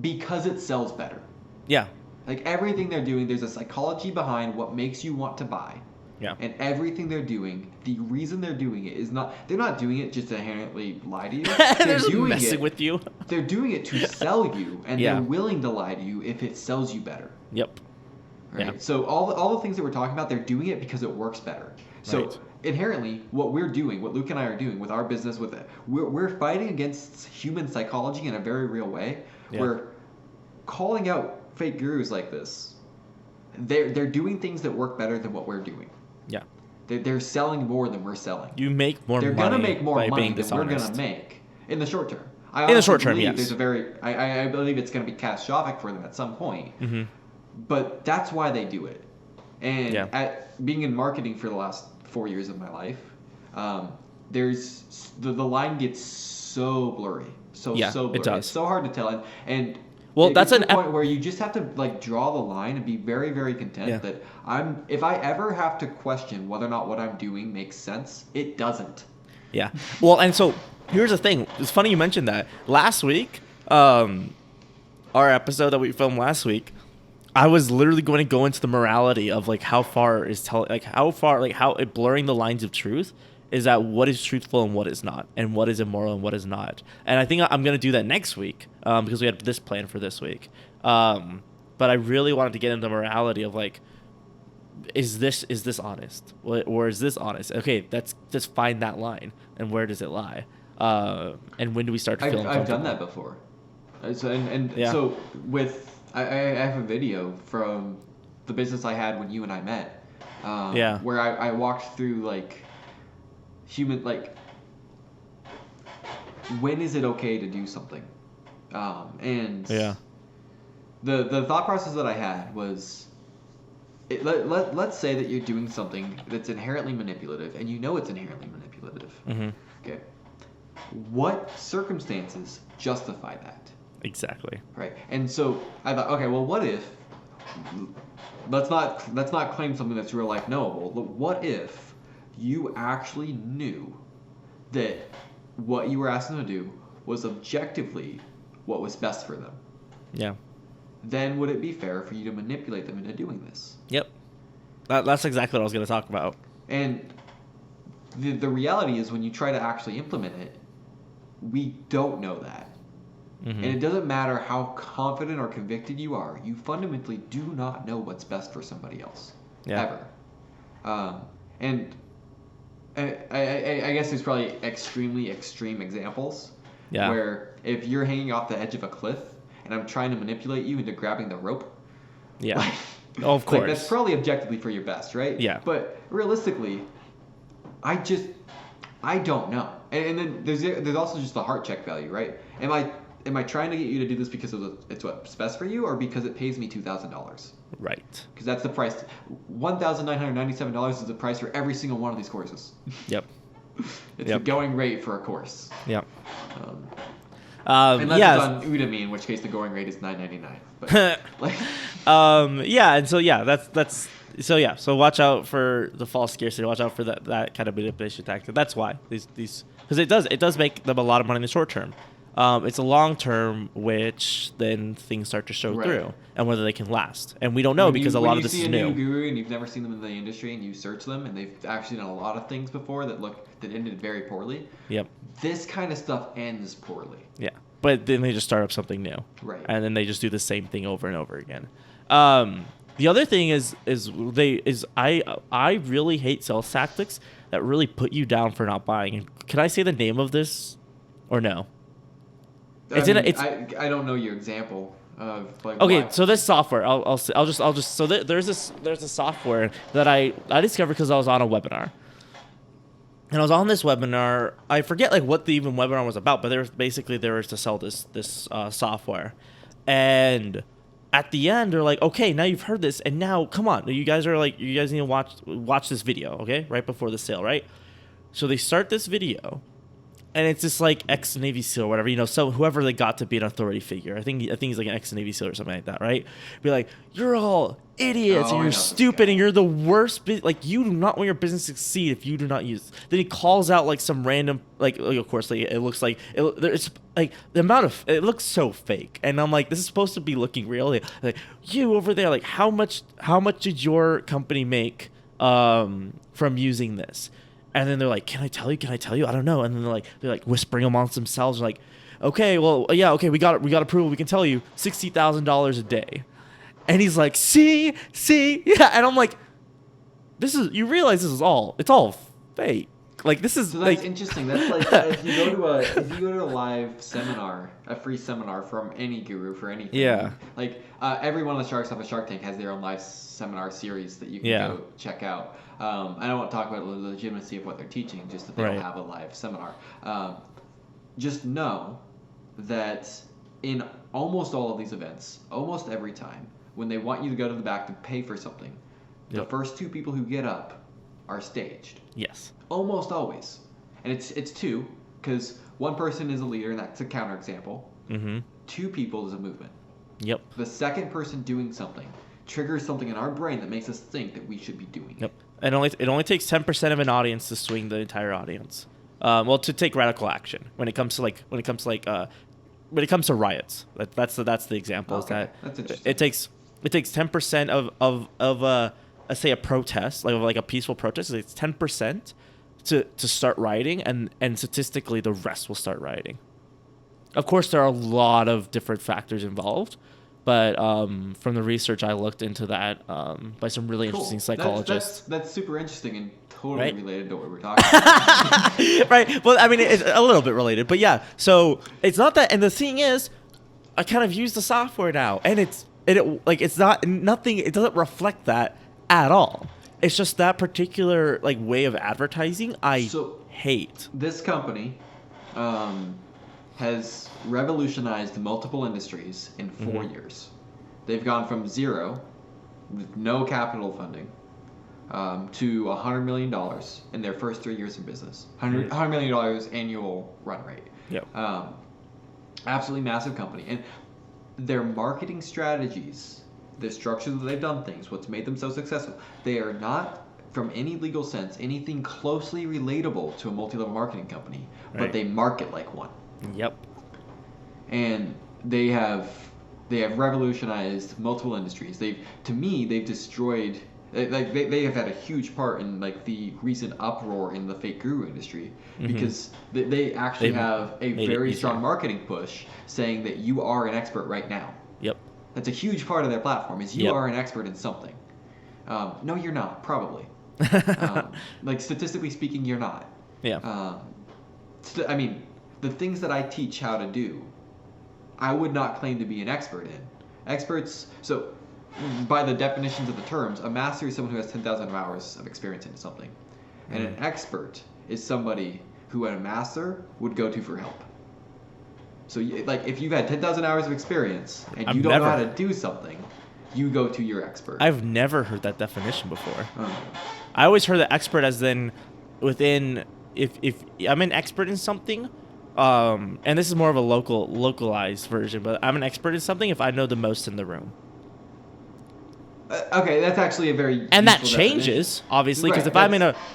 Because it sells better. Yeah. Like everything they're doing, there's a psychology behind what makes you want to buy. Yeah. And everything they're doing, the reason they're doing it is not, they're not doing it just to inherently lie to you. They're just messing with you. They're doing it to sell you, and they're willing to lie to you if it sells you better. Yep. Right? Yeah. So all the things that we're talking about, they're doing it because it works better. So inherently, what we're doing, what Luke and I are doing with our business, with it, we're fighting against human psychology in a very real way. Yeah. We're calling out fake gurus like this, they're doing things that work better than what we're doing. Yeah. They're selling more than we're selling. You make more they're money. They're gonna make more by money being than we're dishonest. gonna make in the short term. In the short term, believe yes. There's I believe it's gonna be catastrophic for them at some point. Mm-hmm. But that's why they do it. And Yeah. at being in marketing for the last 4 years of my life, there's the line gets so blurry, so blurry. It does. It's so hard to tell, and well, that's an point where you just have to like draw the line and be very, very content that if I ever have to question whether or not what I'm doing makes sense, it doesn't. Yeah. Well, and so here's the thing. It's funny you mentioned that. Last week, our episode that we filmed last week, I was literally going to go into the morality of like how blurring the lines of truth is at what is truthful and what is not, and what is immoral and what is not. And I think I'm going to do that next week because we had this plan for this week. But I really wanted to get into the morality of like, is this honest or is this honest? Okay, let's find that line, and where does it lie? And when do we start to feel uncomfortable? I've done that before. So with I have a video from the business I had when you and I met. Where I walked through like when is it okay to do something? The thought process that I had was, let's say that you're doing something that's inherently manipulative, and you know it's inherently manipulative. Mm-hmm. Okay. What circumstances justify that? Exactly. Right. And so I thought, okay, well, what if? Let's not claim something that's real life knowable. But what if you actually knew that what you were asking them to do was objectively what was best for them? Yeah. Then would it be fair for you to manipulate them into doing this? Yep. That's exactly what I was going to talk about. And the reality is, when you try to actually implement it, we don't know that. Mm-hmm. And it doesn't matter how confident or convicted you are, you fundamentally do not know what's best for somebody else. Yeah. Ever. And I guess there's probably extremely extreme examples where if you're hanging off the edge of a cliff and I'm trying to manipulate you into grabbing the rope. Yeah. Of course. That's probably objectively for your best, right? Yeah. But realistically, I don't know. And then there's also just the heart check value, right? Am I trying to get you to do this because it's what's best for you, or because it pays me $2,000? Right. Because that's the price. $1,997 is the price for every single one of these courses. Yep. It's the going rate for a course. Yep. Unless it's on Udemy, in which case the going rate is $9.99. But So watch out for the false scarcity. Watch out for that kind of manipulation tactic. That's why these because it does make them a lot of money in the short term. It's a long term, which then things start to show through, and whether they can last. And we don't know because a lot of this is new. When you see a new guru and you've never seen them in the industry, and you search them, and they've actually done a lot of things before that ended very poorly. Yep. This kind of stuff ends poorly. Yeah, but then they just start up something new. Right. And then they just do the same thing over and over again. The other thing is I really hate sales tactics that really put you down for not buying. And can I say the name of this, or no? I don't know your example of like. Okay, what? So this software, I'll just. So there's a software that I discovered because I was on a webinar. And I was on this webinar. I forget like what the even webinar was about, but there was to sell this software, and at the end they're like, okay, now you've heard this, and now come on, you guys need to watch this video, okay, right before the sale, right? So they start this video. And it's just like ex-Navy SEAL or whatever, so whoever they got to be an authority figure. I think he's like an ex-Navy SEAL or something like that, right? Be like, you're all idiots and you're stupid and you're the worst. Like, you do not want your business to succeed if you do not use. Then he calls out like some random, like of course, like it looks like it's like the amount of it looks so fake, and I'm like, this is supposed to be looking real. Like you over there, like how much did your company make from using this? And then they're like, can I tell you? I don't know. And then they're like whispering amongst themselves, like, okay, well, yeah, okay, we got approval. We can tell you $60,000 a day. And he's like, see, yeah. And I'm like, you realize it's all fake. Like this is So that's like interesting. That's like if you go to a live seminar, a free seminar from any guru for anything. Yeah. Like every one of the sharks off a Shark Tank has their own live seminar series that you can Yeah. go check out. I don't want to talk about the legitimacy of what they're teaching, just that they Right. don't have a live seminar. Just know that in almost all of these events, almost every time, when they want you to go to the back to pay for something, the Yep. first two people who get up are staged. yes. Almost always. And it's two, because one person is a leader, and that's a counterexample. Mm-hmm. Two people is a movement. Yep. The second person doing something triggers something in our brain that makes us think that we should be doing Yep. it. It only takes 10% of an audience to swing the entire audience. Well, to take radical action when it comes to riots. That's the example. Is Okay, that that's interesting. it takes 10% of say a protest, like a peaceful protest. It's 10% to start rioting, and statistically the rest will start rioting. Of course, there are a lot of different factors involved, but from the research I looked into that by some really interesting psychologists. That's super interesting and totally Right? related to what we're talking about. Right. Well, I mean, it's a little bit related, but yeah. So it's not that. And the thing is, I kind of use the software now, and it's not nothing. It doesn't reflect that at all. It's just that particular like way of advertising I hate. This company has revolutionized multiple industries in 4 years. They've gone from zero, with no capital funding, to $100 million in their first 3 years of business. $100 million annual run rate. Yep. Absolutely massive company. And their marketing strategies, the structure that they've done things, what's made them so successful, they are not, from any legal sense, anything closely relatable to a multi-level marketing company, but Right. they market like one. Yep. And they have revolutionized multiple industries. They've destroyed, like they have had a huge part in like the recent uproar in the fake guru industry, because they actually have a very strong marketing push saying that you are an expert right now. Yep. That's a huge part of their platform, is you Yep. are an expert in something. No, you're not, probably. Like statistically speaking, you're not. Yeah. I mean, the things that I teach how to do, I would not claim to be an expert in. Experts, so by the definitions of the terms, a master is someone who has 10,000 hours of experience in something. And an expert is somebody who a master would go to for help. So like if you've had 10,000 hours of experience and you don't know how to do something, you go to your expert. I've never heard that definition before. Oh. I always heard the expert as then within if I'm an expert in something, and this is more of a localized version, but I'm an expert in something if I know the most in the room. Okay, that's actually a very And that useful changes, definition. obviously, because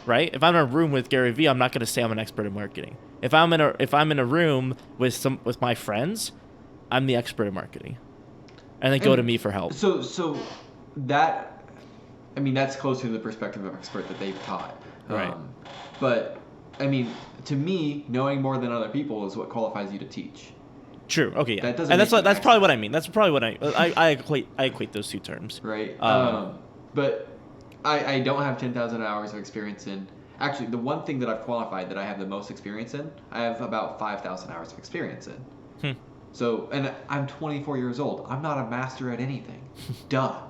Right, if I'm in a room with Gary Vee, I'm not going to say I'm an expert in marketing. If I'm in a room with my friends, I'm the expert in marketing, and they go to me for help. So that, I mean, that's close to the perspective of expert that they've taught. Right. But I mean, to me, knowing more than other people is what qualifies you to teach. True. Okay. Yeah. That doesn't And make you that's an probably what I mean. That's probably what I equate those two terms. Right. But I don't have 10,000 hours of experience in. Actually, the one thing that I've qualified that I have the most experience in, I have about 5,000 hours of experience in. So, and I'm 24 years old. I'm not a master at anything. Duh.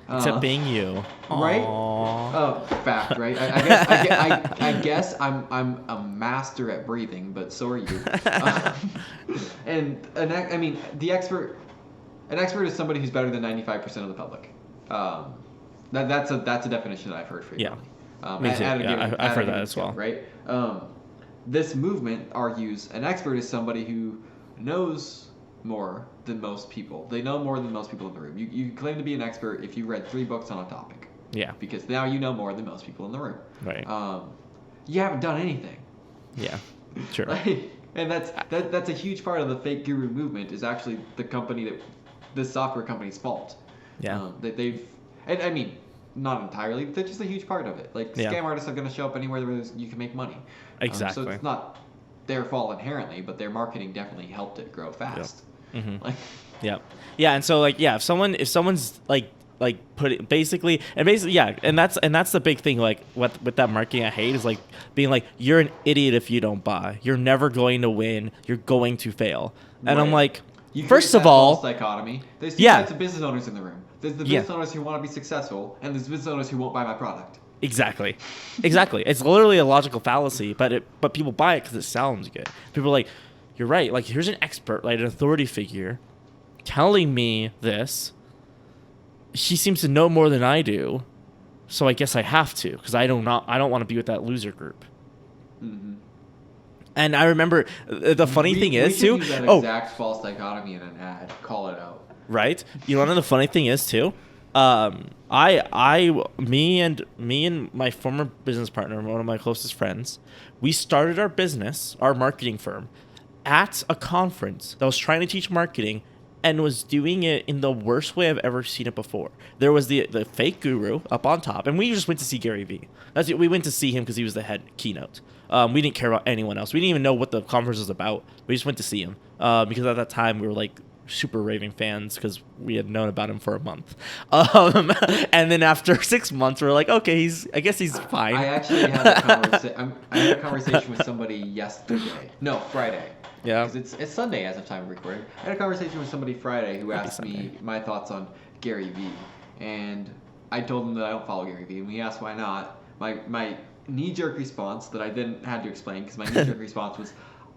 Except being you. Right? Aww. Oh, fact, right? I guess I'm a master at breathing, but so are you. I mean, an expert is somebody who's better than 95% of the public. That's a definition that I've heard frequently. Me too. I've heard that as well. Right? This movement argues an expert is somebody who knows more than most people. They know more than most people in the room. You claim to be an expert if you read 3 books on a topic. Yeah. Because now you know more than most people in the room. Right. You haven't done anything. Yeah. Sure. And that's a huge part of the fake guru movement, is actually the software company's fault. Yeah. That they've, and I mean, not entirely, but they're just a huge part of it. Like, scam artists are going to show up anywhere where you can make money. Exactly. So it's not their fault inherently, but their marketing definitely helped it grow fast. Yep. Mm-hmm. Like, Yeah. And so if someone's like put it basically, yeah, and that's the big thing, like with that marketing I hate is like being like, you're an idiot if you don't buy, you're never going to win, you're going to fail. And I'm like, first of all, false dichotomy. There's two types of business owners in the room. There's the business owners who want to be successful, and there's business owners who won't buy my product. Exactly. It's literally a logical fallacy, but people buy it because it sounds good. People are like, you're right, like here's an expert, like an authority figure telling me this. She seems to know more than I do, so I guess I have to, because I don't want to be with that loser group. Mm-hmm. And I remember the funny thing is too. Use that exact false dichotomy in an ad. Call it out. Right. You know what the funny thing is too. Me and my former business partner, one of my closest friends, we started our marketing firm, at a conference that was trying to teach marketing, and was doing it in the worst way I've ever seen it before. There was the fake guru up on top, and we just went to see Gary Vee. We went to see him because he was the head keynote. We didn't care about anyone else. We didn't even know what the conference was about. We just went to see him because at that time we were like super raving fans because we had known about him for a month. And then after 6 months, we were like, okay, I guess he's fine. I actually had a conversation with somebody Friday. Yeah. Because it's Sunday as of time of recording. I had a conversation with somebody Friday who asked me my thoughts on Gary Vee. And I told him that I don't follow Gary Vee. And he asked why not. My knee-jerk response that I then had to explain, because my knee-jerk response was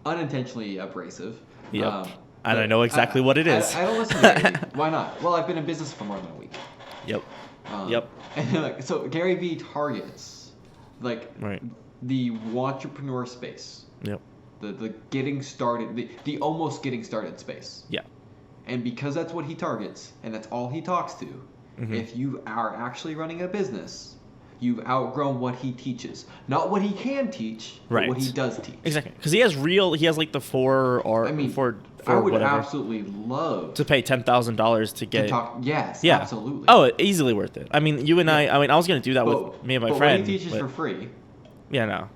unintentionally abrasive. Yep. And I know exactly what it is. I don't listen to Gary Vee. Why not? Well, I've been in business for more than a week. Yep. And so Gary Vee targets the entrepreneur space. Yep. The getting started, the almost getting started space. Yeah. And because that's what he targets, and that's all he talks to, if you are actually running a business, you've outgrown what he teaches. Not what he can teach, but what he does teach. Exactly. Because he has like the four I would absolutely love to pay $10,000 to get absolutely. Oh, easily worth it. I mean, you and I mean, I was going to do that with me and my friend. But he teaches for free. Yeah, no.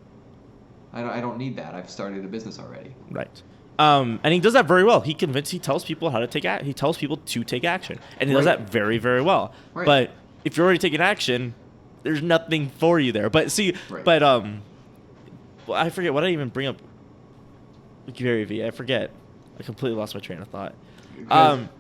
I don't need that. I've started a business already. Right. And he does that very well. He tells people how to take action. He tells people to take action, and he does that very, very well. Right. But if you're already taking action, there's nothing for you there. But see, well, I forget what I even bring up. Gary Vee. I forget. I completely lost my train of thought.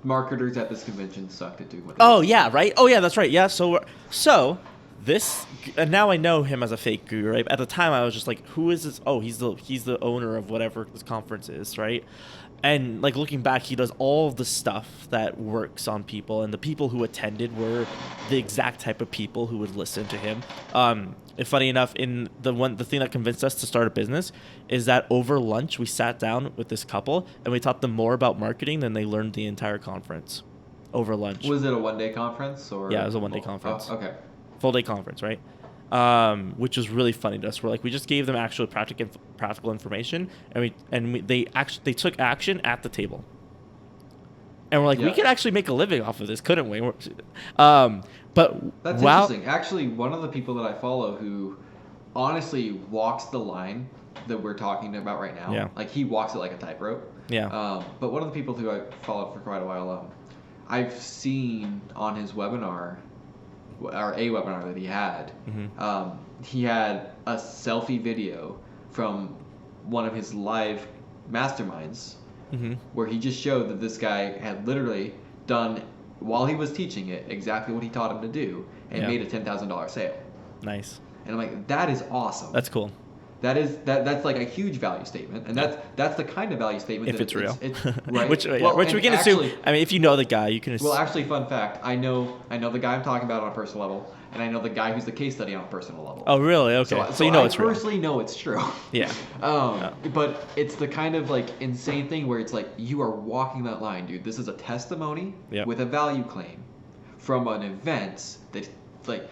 Marketers at this convention sucked at doing what. Oh yeah, right. Oh yeah, that's right. Yeah. So this, and now I know him as a fake guru, right? At the time, I was just like, who is this? Oh, he's the owner of whatever this conference is, right? And like looking back, he does all of the stuff that works on people, and the people who attended were the exact type of people who would listen to him. And funny enough, in the thing that convinced us to start a business is that over lunch we sat down with this couple and we taught them more about marketing than they learned the entire conference. Over lunch. Was it a one-day conference or? Yeah, it was a one-day conference. Oh, okay. Full day conference, right? Which was really funny to us. We're like, we just gave them actual practical information, and they took action at the table. And we're like, we could actually make a living off of this, couldn't we? But that's interesting. Actually, one of the people that I follow who honestly walks the line that we're talking about right now, like he walks it like a tightrope. Yeah. But one of the people who I followed for quite a while, I've seen on his webinar, or a webinar that he had, he had a selfie video from one of his live masterminds where he just showed that this guy had literally done, while he was teaching it, exactly what he taught him to do, and made a $10,000 sale. Nice. And I'm like, that is awesome. That's cool. That's like a huge value statement, and that's the kind of value statement if it's real. It's right. which we can assume. I mean, if you know the guy, you can assume. Well, actually, fun fact: I know the guy I'm talking about on a personal level, and I know the guy who's the case study on a personal level. Oh, really? Okay. So you know it's real. I personally know it's true. Yeah. But it's the kind of like insane thing where it's like you are walking that line, dude. This is a testimony with a value claim from an event that, like,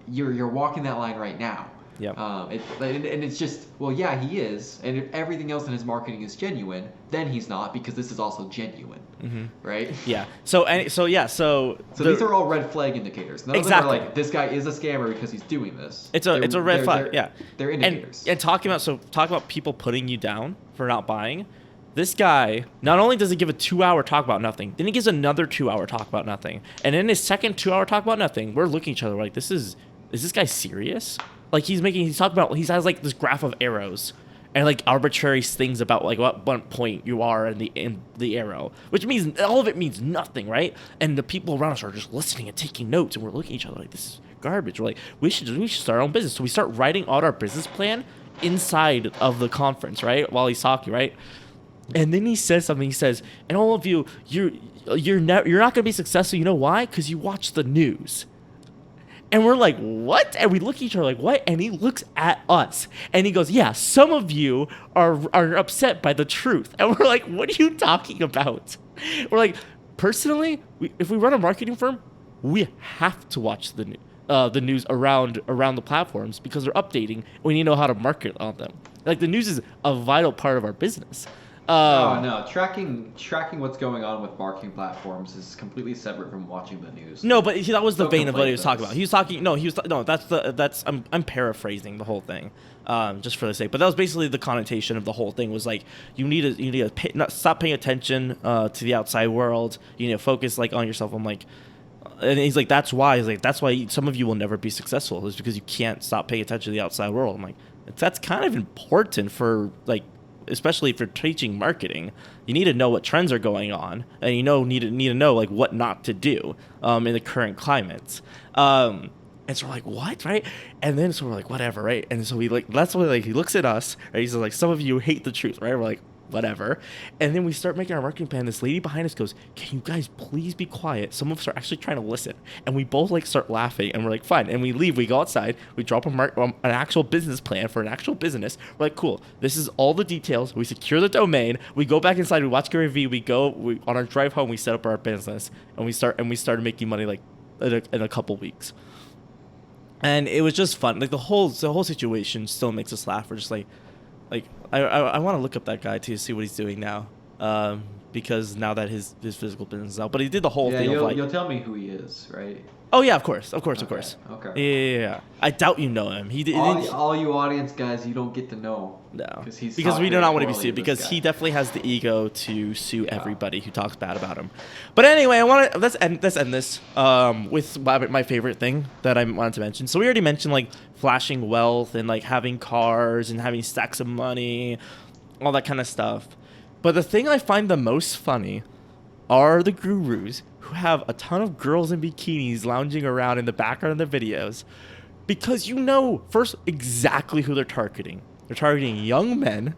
you're walking that line right now. Yeah. And it's just, well, yeah, he is. And if everything else in his marketing is genuine, then he's not, because this is also genuine, right? Yeah. So these are all red flag indicators. None of them are like, this guy is a scammer because he's doing this. It's a red flag. They're indicators. And talking about people putting you down for not buying. This guy, not only does he give a 2-hour talk about nothing, then he gives another 2-hour talk about nothing. And in his second 2-hour talk about nothing, we're looking at each other like, is this guy serious? Like, he has like this graph of arrows and like arbitrary things about like what one point you are in the arrow, which means all of it means nothing, right? And the people around us are just listening and taking notes, and we're looking at each other like, this is garbage. We're like, we should start our own business. So we start writing out our business plan inside of the conference, right? While he's talking, right? And then he says something. He says, and all of you, you're not going to be successful. You know why? Because you watch the news. And we're like, what? And we look at each other like, what? And he looks at us. And he goes, yeah, some of you are upset by the truth. And we're like, what are you talking about? We're like, personally, if we run a marketing firm, we have to watch the news around the platforms because they're updating. We need to know how to market on them. Like, the news is a vital part of our business. No. Tracking what's going on with marketing platforms is completely separate from watching the news. No, but that was the vein of what he was talking about. He was talking. I'm paraphrasing the whole thing, just for the sake. But that was basically the connotation of the whole thing. Was like you need to stop paying attention to the outside world. You need to focus like on yourself. I'm like, and he's like, that's why. He's like, that's why some of you will never be successful. Is because you can't stop paying attention to the outside world. I'm like, that's kind of important for like. Especially for teaching marketing, you need to know what trends are going on, and need to know like what not to do in the current climates. And so we're like, what, right? And then so we're like, whatever, right? And so that's what like he looks at us, right? He's like, some of you hate the truth, right? We're like, whatever. And then we start making our marketing plan. This lady behind us goes, can you guys please be quiet? Some of us are actually trying to listen. And we both like start laughing, and we're like, fine. And we leave. We go outside. We drop an actual business plan for an actual business. We're like, cool. This is all the details. We secure the domain. We go back inside. We watch Gary Vee. On our drive home, we set up our business, and we started making money like in a couple weeks. And it was just fun. Like the whole situation still makes us laugh. We're just like I want to look up that guy to see what he's doing now, because now that his physical business is out. But he did the whole thing of like. You'll tell me who he is, right? Oh yeah, of course. Okay. Yeah. I doubt you know him. All you audience guys, you don't get to know. No. Because we do not want to be sued. Because he definitely has the ego to sue everybody who talks bad about him. But anyway, let's end this with my favorite thing that I wanted to mention. So we already mentioned like flashing wealth and like having cars and having stacks of money, all that kind of stuff. But the thing I find the most funny are the gurus who have a ton of girls in bikinis lounging around in the background of the videos, because you know first exactly who they're targeting. They're targeting young men,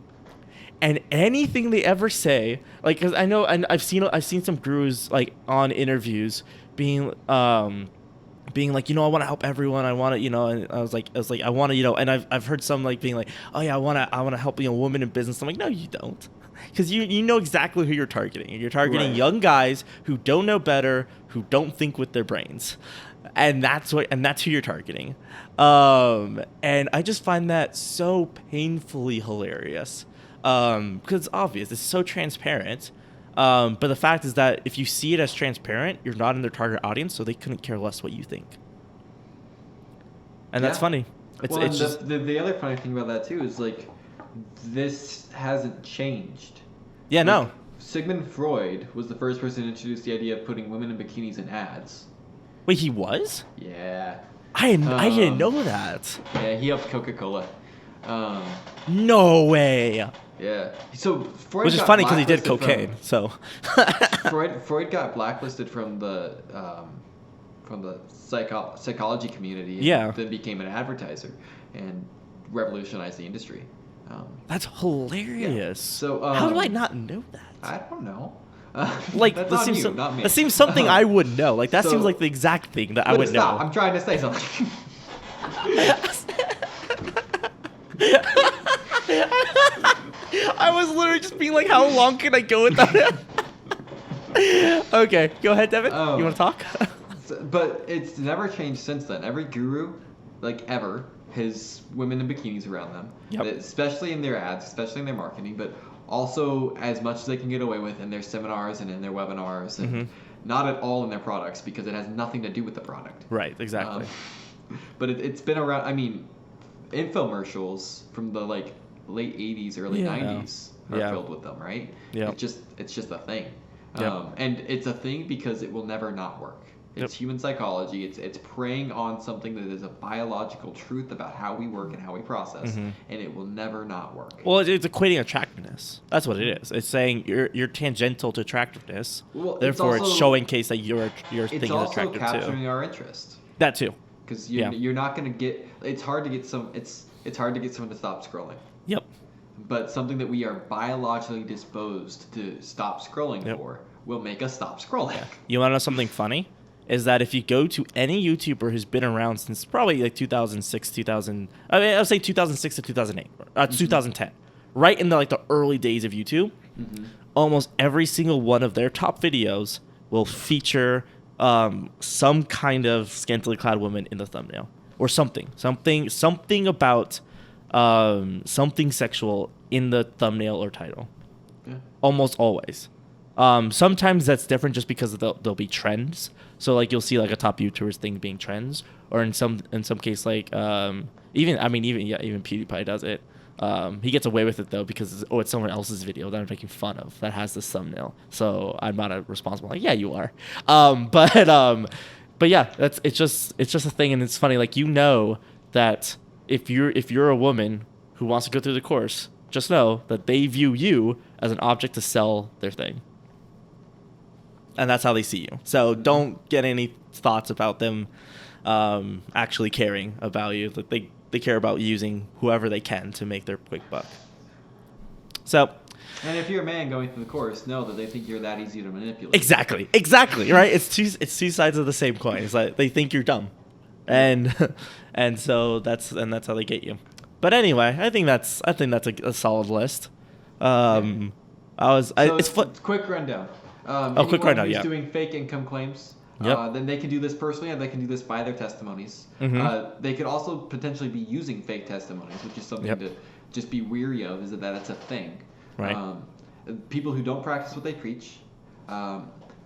and anything they ever say, like, because I know, and I've seen some gurus like on interviews being like, I want to help everyone. I want to, and I was like, I want to, and I've heard some like being like, oh yeah, I want to help, women in business. I'm like, no, you don't. Because you know exactly who you're targeting. You're targeting young guys who don't know better, who don't think with their brains, and that's who you're targeting. And I just find that so painfully hilarious, because it's obvious, it's so transparent. But the fact is that if you see it as transparent, you're not in their target audience, so they couldn't care less what you think. And that's funny. It's just the other funny thing about that too is like, this hasn't changed. Yeah, like, no. Sigmund Freud was the first person to introduce the idea of putting women in bikinis in ads. Wait, he was? Yeah. I didn't know that. Yeah, he helped Coca-Cola. No way. Yeah. So Freud, which is funny because he did cocaine. So. Freud got blacklisted from the psychology community. And yeah. Then became an advertiser and revolutionized the industry. That's hilarious. Yeah. So how do I not know that? I don't know. Like not me. That seems something I would know. Like that seems like the exact thing that I would know. I'm trying to say something. I was literally just being like, how long can I go without it? Okay, go ahead, Devin. You want to talk? But it's never changed since then. Every guru, like ever, has women in bikinis around them, especially in their ads, especially in their marketing, but also as much as they can get away with in their seminars and in their webinars, and not at all in their products, because it has nothing to do with the product. Right, exactly. But it's been around. I mean, infomercials from the like late 80s, early 90s are filled with them, right? Yeah. It's just a thing. Yep. And it's a thing because it will never not work. It's human psychology. It's preying on something that is a biological truth about how we work and how we process, and it will never not work. Well, it's equating attractiveness. That's what it is. It's saying you're tangential to attractiveness. Well, therefore, it's showing case that your thing is attractive too. It's also capturing our interest. That too. Because you're not going to get. It's hard to get someone to stop scrolling. Yep. But something that we are biologically disposed to stop scrolling for will make us stop scrolling. Yeah. You want to know something funny? Is that if you go to any YouTuber who's been around since probably like 2006, I would say 2006 to 2008, 2010, right in the early days of YouTube, almost every single one of their top videos will feature some kind of scantily clad woman in the thumbnail or something about something sexual in the thumbnail or title. Yeah. Almost always. Sometimes that's different just because there'll be trends. So you'll see a top YouTuber's thing being trends, or in some case even PewDiePie does it. He gets away with it though because it's someone else's video that I'm making fun of that has this thumbnail. So I'm not responsible. Yeah, you are. But yeah, it's just a thing, and it's funny. That if you're a woman who wants to go through the course, just know that they view you as an object to sell their thing. And that's how they see you. So don't get any thoughts about them actually caring about you. They care about using whoever they can to make their quick buck. So. And if you're a man going through the course, know that they think you're that easy to manipulate. Exactly, right? It's two sides of the same coin. It's they think you're dumb, and so that's how they get you. But anyway, I think that's a solid list. Quick rundown. Quick rundown. Who's doing fake income claims? Then they can do this personally, and they can do this by their testimonies. They could also potentially be using fake testimonies, which is something to just be weary of. Is that it's a thing. Right. People who don't practice what they preach.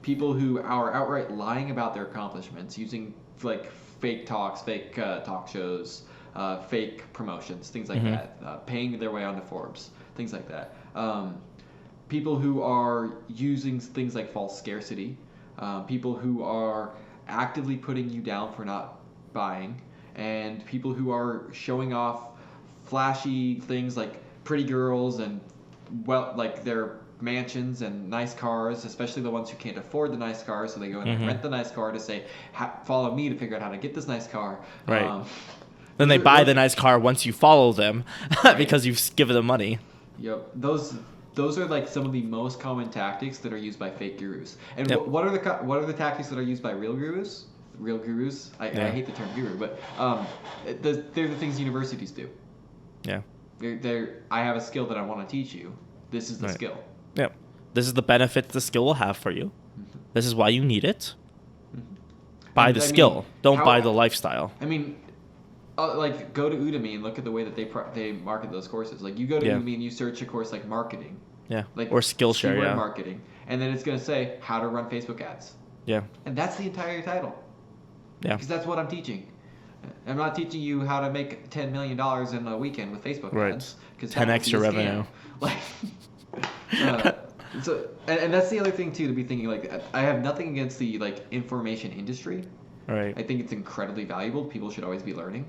People who are outright lying about their accomplishments, using fake talks, fake talk shows, fake promotions, things like that. Paying their way onto Forbes, things like that. People who are using things like false scarcity, people who are actively putting you down for not buying, and people who are showing off flashy things like pretty girls and their mansions and nice cars, especially the ones who can't afford the nice cars, so they go in and rent the nice car to say, follow me to figure out how to get this nice car. Right. Then they buy the nice car once you follow them because you've given them money. Yep. Those are some of the most common tactics that are used by fake gurus. And what are the tactics that are used by real gurus? Real gurus? I hate the term guru, but they're the things universities do. Yeah. I have a skill that I want to teach you. This is the skill. Yep. This is the benefit the skill will have for you. This is why you need it. Buy the skill. Don't buy the lifestyle. I mean, go to Udemy and look at the way that they market those courses. You go to Udemy and you search a course like marketing. Yeah. Or Skillshare, marketing. And then it's going to say how to run Facebook ads. Yeah. And that's the entire title. Yeah. Because that's what I'm teaching. I'm not teaching you how to make $10 million in a weekend with Facebook ads. 10 extra revenue. And that's the other thing too to be thinking. I have nothing against the information industry. Right. I think it's incredibly valuable. People should always be learning.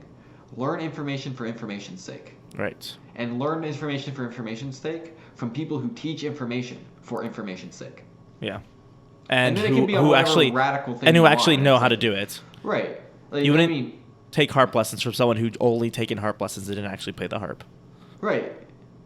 Learn information for information's sake. Right. And learn information for information's sake from people who teach information for information's sake. Yeah. And who actually know how to do it. Right. You wouldn't take harp lessons from someone who'd only taken harp lessons and didn't actually play the harp. Right.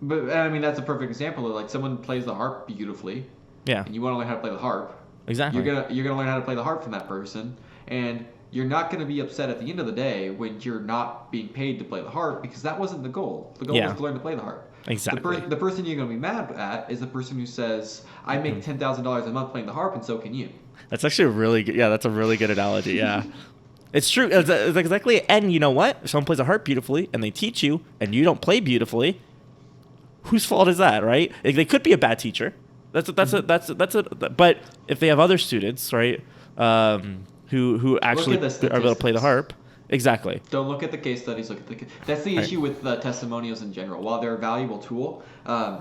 But that's a perfect example of someone plays the harp beautifully. Yeah. And you want to learn how to play the harp. Exactly. You're gonna learn how to play the harp from that person, and you're not gonna be upset at the end of the day when you're not being paid to play the harp, because that wasn't the goal. The goal was to learn to play the harp. Exactly. The person you're gonna be mad at is the person who says, "I make $10,000 a month playing the harp, and so can you." That's actually a really good. Yeah, that's a really good analogy. Yeah. It's true. It's exactly. And you know what? If someone plays a harp beautifully and they teach you, and you don't play beautifully, whose fault is that, right? They could be a bad teacher. But if they have other students, right, who actually are able to play the harp, Exactly. Don't look at the case studies. Look at the. That's the Right. issue with testimonials in general. While they're a valuable tool,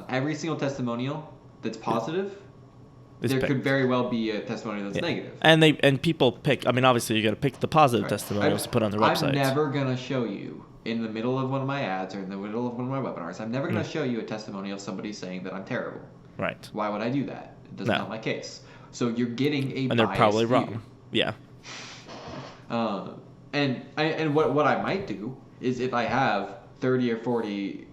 every single testimonial that's positive, It's there picked. could very well be a testimonial that's negative. And people pick. I mean, obviously, you got to pick the positive Right. testimonials to put on their websites. I'm never gonna show you in the middle of one of my ads or in the middle of one of my webinars. I'm never gonna show you a testimonial of somebody saying that I'm terrible. Right. Why would I do that? That's No. not my case. So you're getting a And they're biased probably view. wrong. Yeah. And what I might do is if I have 30 or 40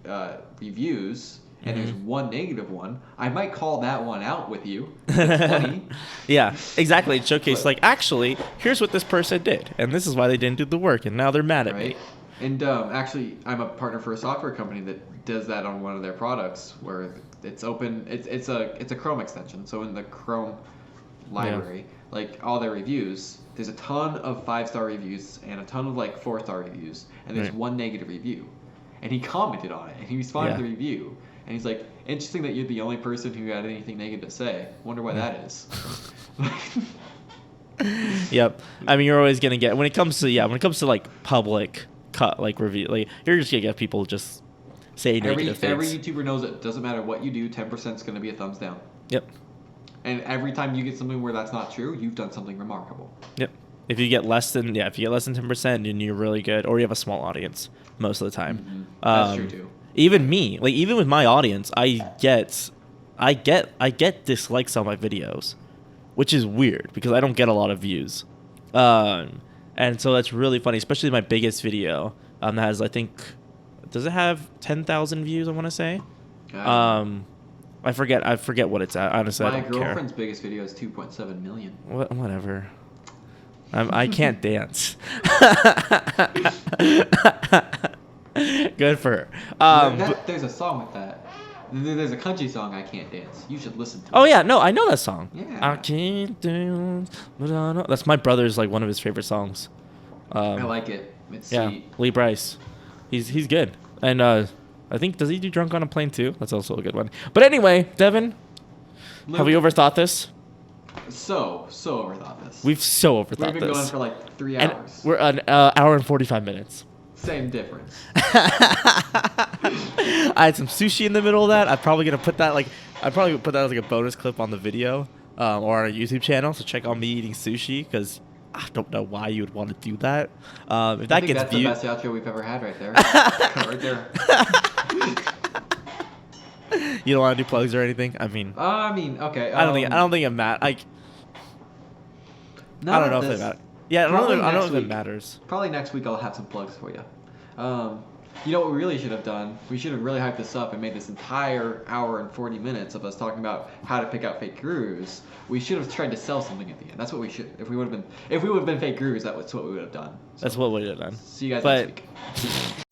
reviews and there's one negative one, I might call that one out with you. That's funny. Yeah, exactly. It showcased like, actually, here's what this person did, and this is why they didn't do the work, and now they're mad at me. Right. And actually, I'm a partner for a software company that does that on one of their products, where it's open. It's a Chrome extension. So in the Chrome library, like all their reviews, there's a ton of 5-star reviews and a ton of like 4-star reviews, and there's one negative review. And he commented on it, and he responded to the review, and he's like, "Interesting that you're the only person who had anything negative to say. Wonder why that is." Yep. I mean, you're always gonna get when it comes to like public cut like review, like you're just gonna get people just say negative things. Every YouTuber knows it doesn't matter what you do, 10% is gonna be a thumbs down. Yep. And every time you get something where that's not true, you've done something remarkable. Yep. If you get less than 10%, then you're really good, or you have a small audience most of the time. Mm-hmm. That's true too. Even me, like even with my audience, I get dislikes on my videos, which is weird because I don't get a lot of views, and so that's really funny, especially my biggest video that has, I think, does it have 10,000 views? I want to say, I forget what it's at. Honestly, I my don't care. girlfriend's biggest video is 2.7 million. Whatever. I can't dance. Good for her. There's a song with that. There's a country song, I Can't Dance. You should listen to it. Oh yeah, no, I know that song. Yeah. I can't dance, but I know. That's my brother's like one of his favorite songs. I like it. It's Yeah, sweet. Lee Bryce. He's good. And I think, does he do Drunk on a Plane too? That's also a good one. But anyway, Devin, have we overthought this? So overthought this. We've so overthought We've been this. going for like 3 And hours. we're an hour and 45 minutes. Same difference. I had some sushi in the middle of that. I'm probably put that as like a bonus clip on the video or on our YouTube channel. So check on me eating sushi, because I don't know why you would want to do that. If that I think gets that's viewed, the best outro we've ever had right there. Right there. you don't want to do plugs or anything. I mean, okay. I don't think it matters. I don't know if it matters. Yeah, I don't know if it matters. Probably next week I'll have some plugs for you. You know what we really should have done? We should have really hyped this up and made this entire hour and 40 minutes of us talking about how to pick out fake gurus. We should have tried to sell something at the end. That's what we should. If we would have been fake gurus, that's what we would have done. So, That's what we would have done. see you guys But next week.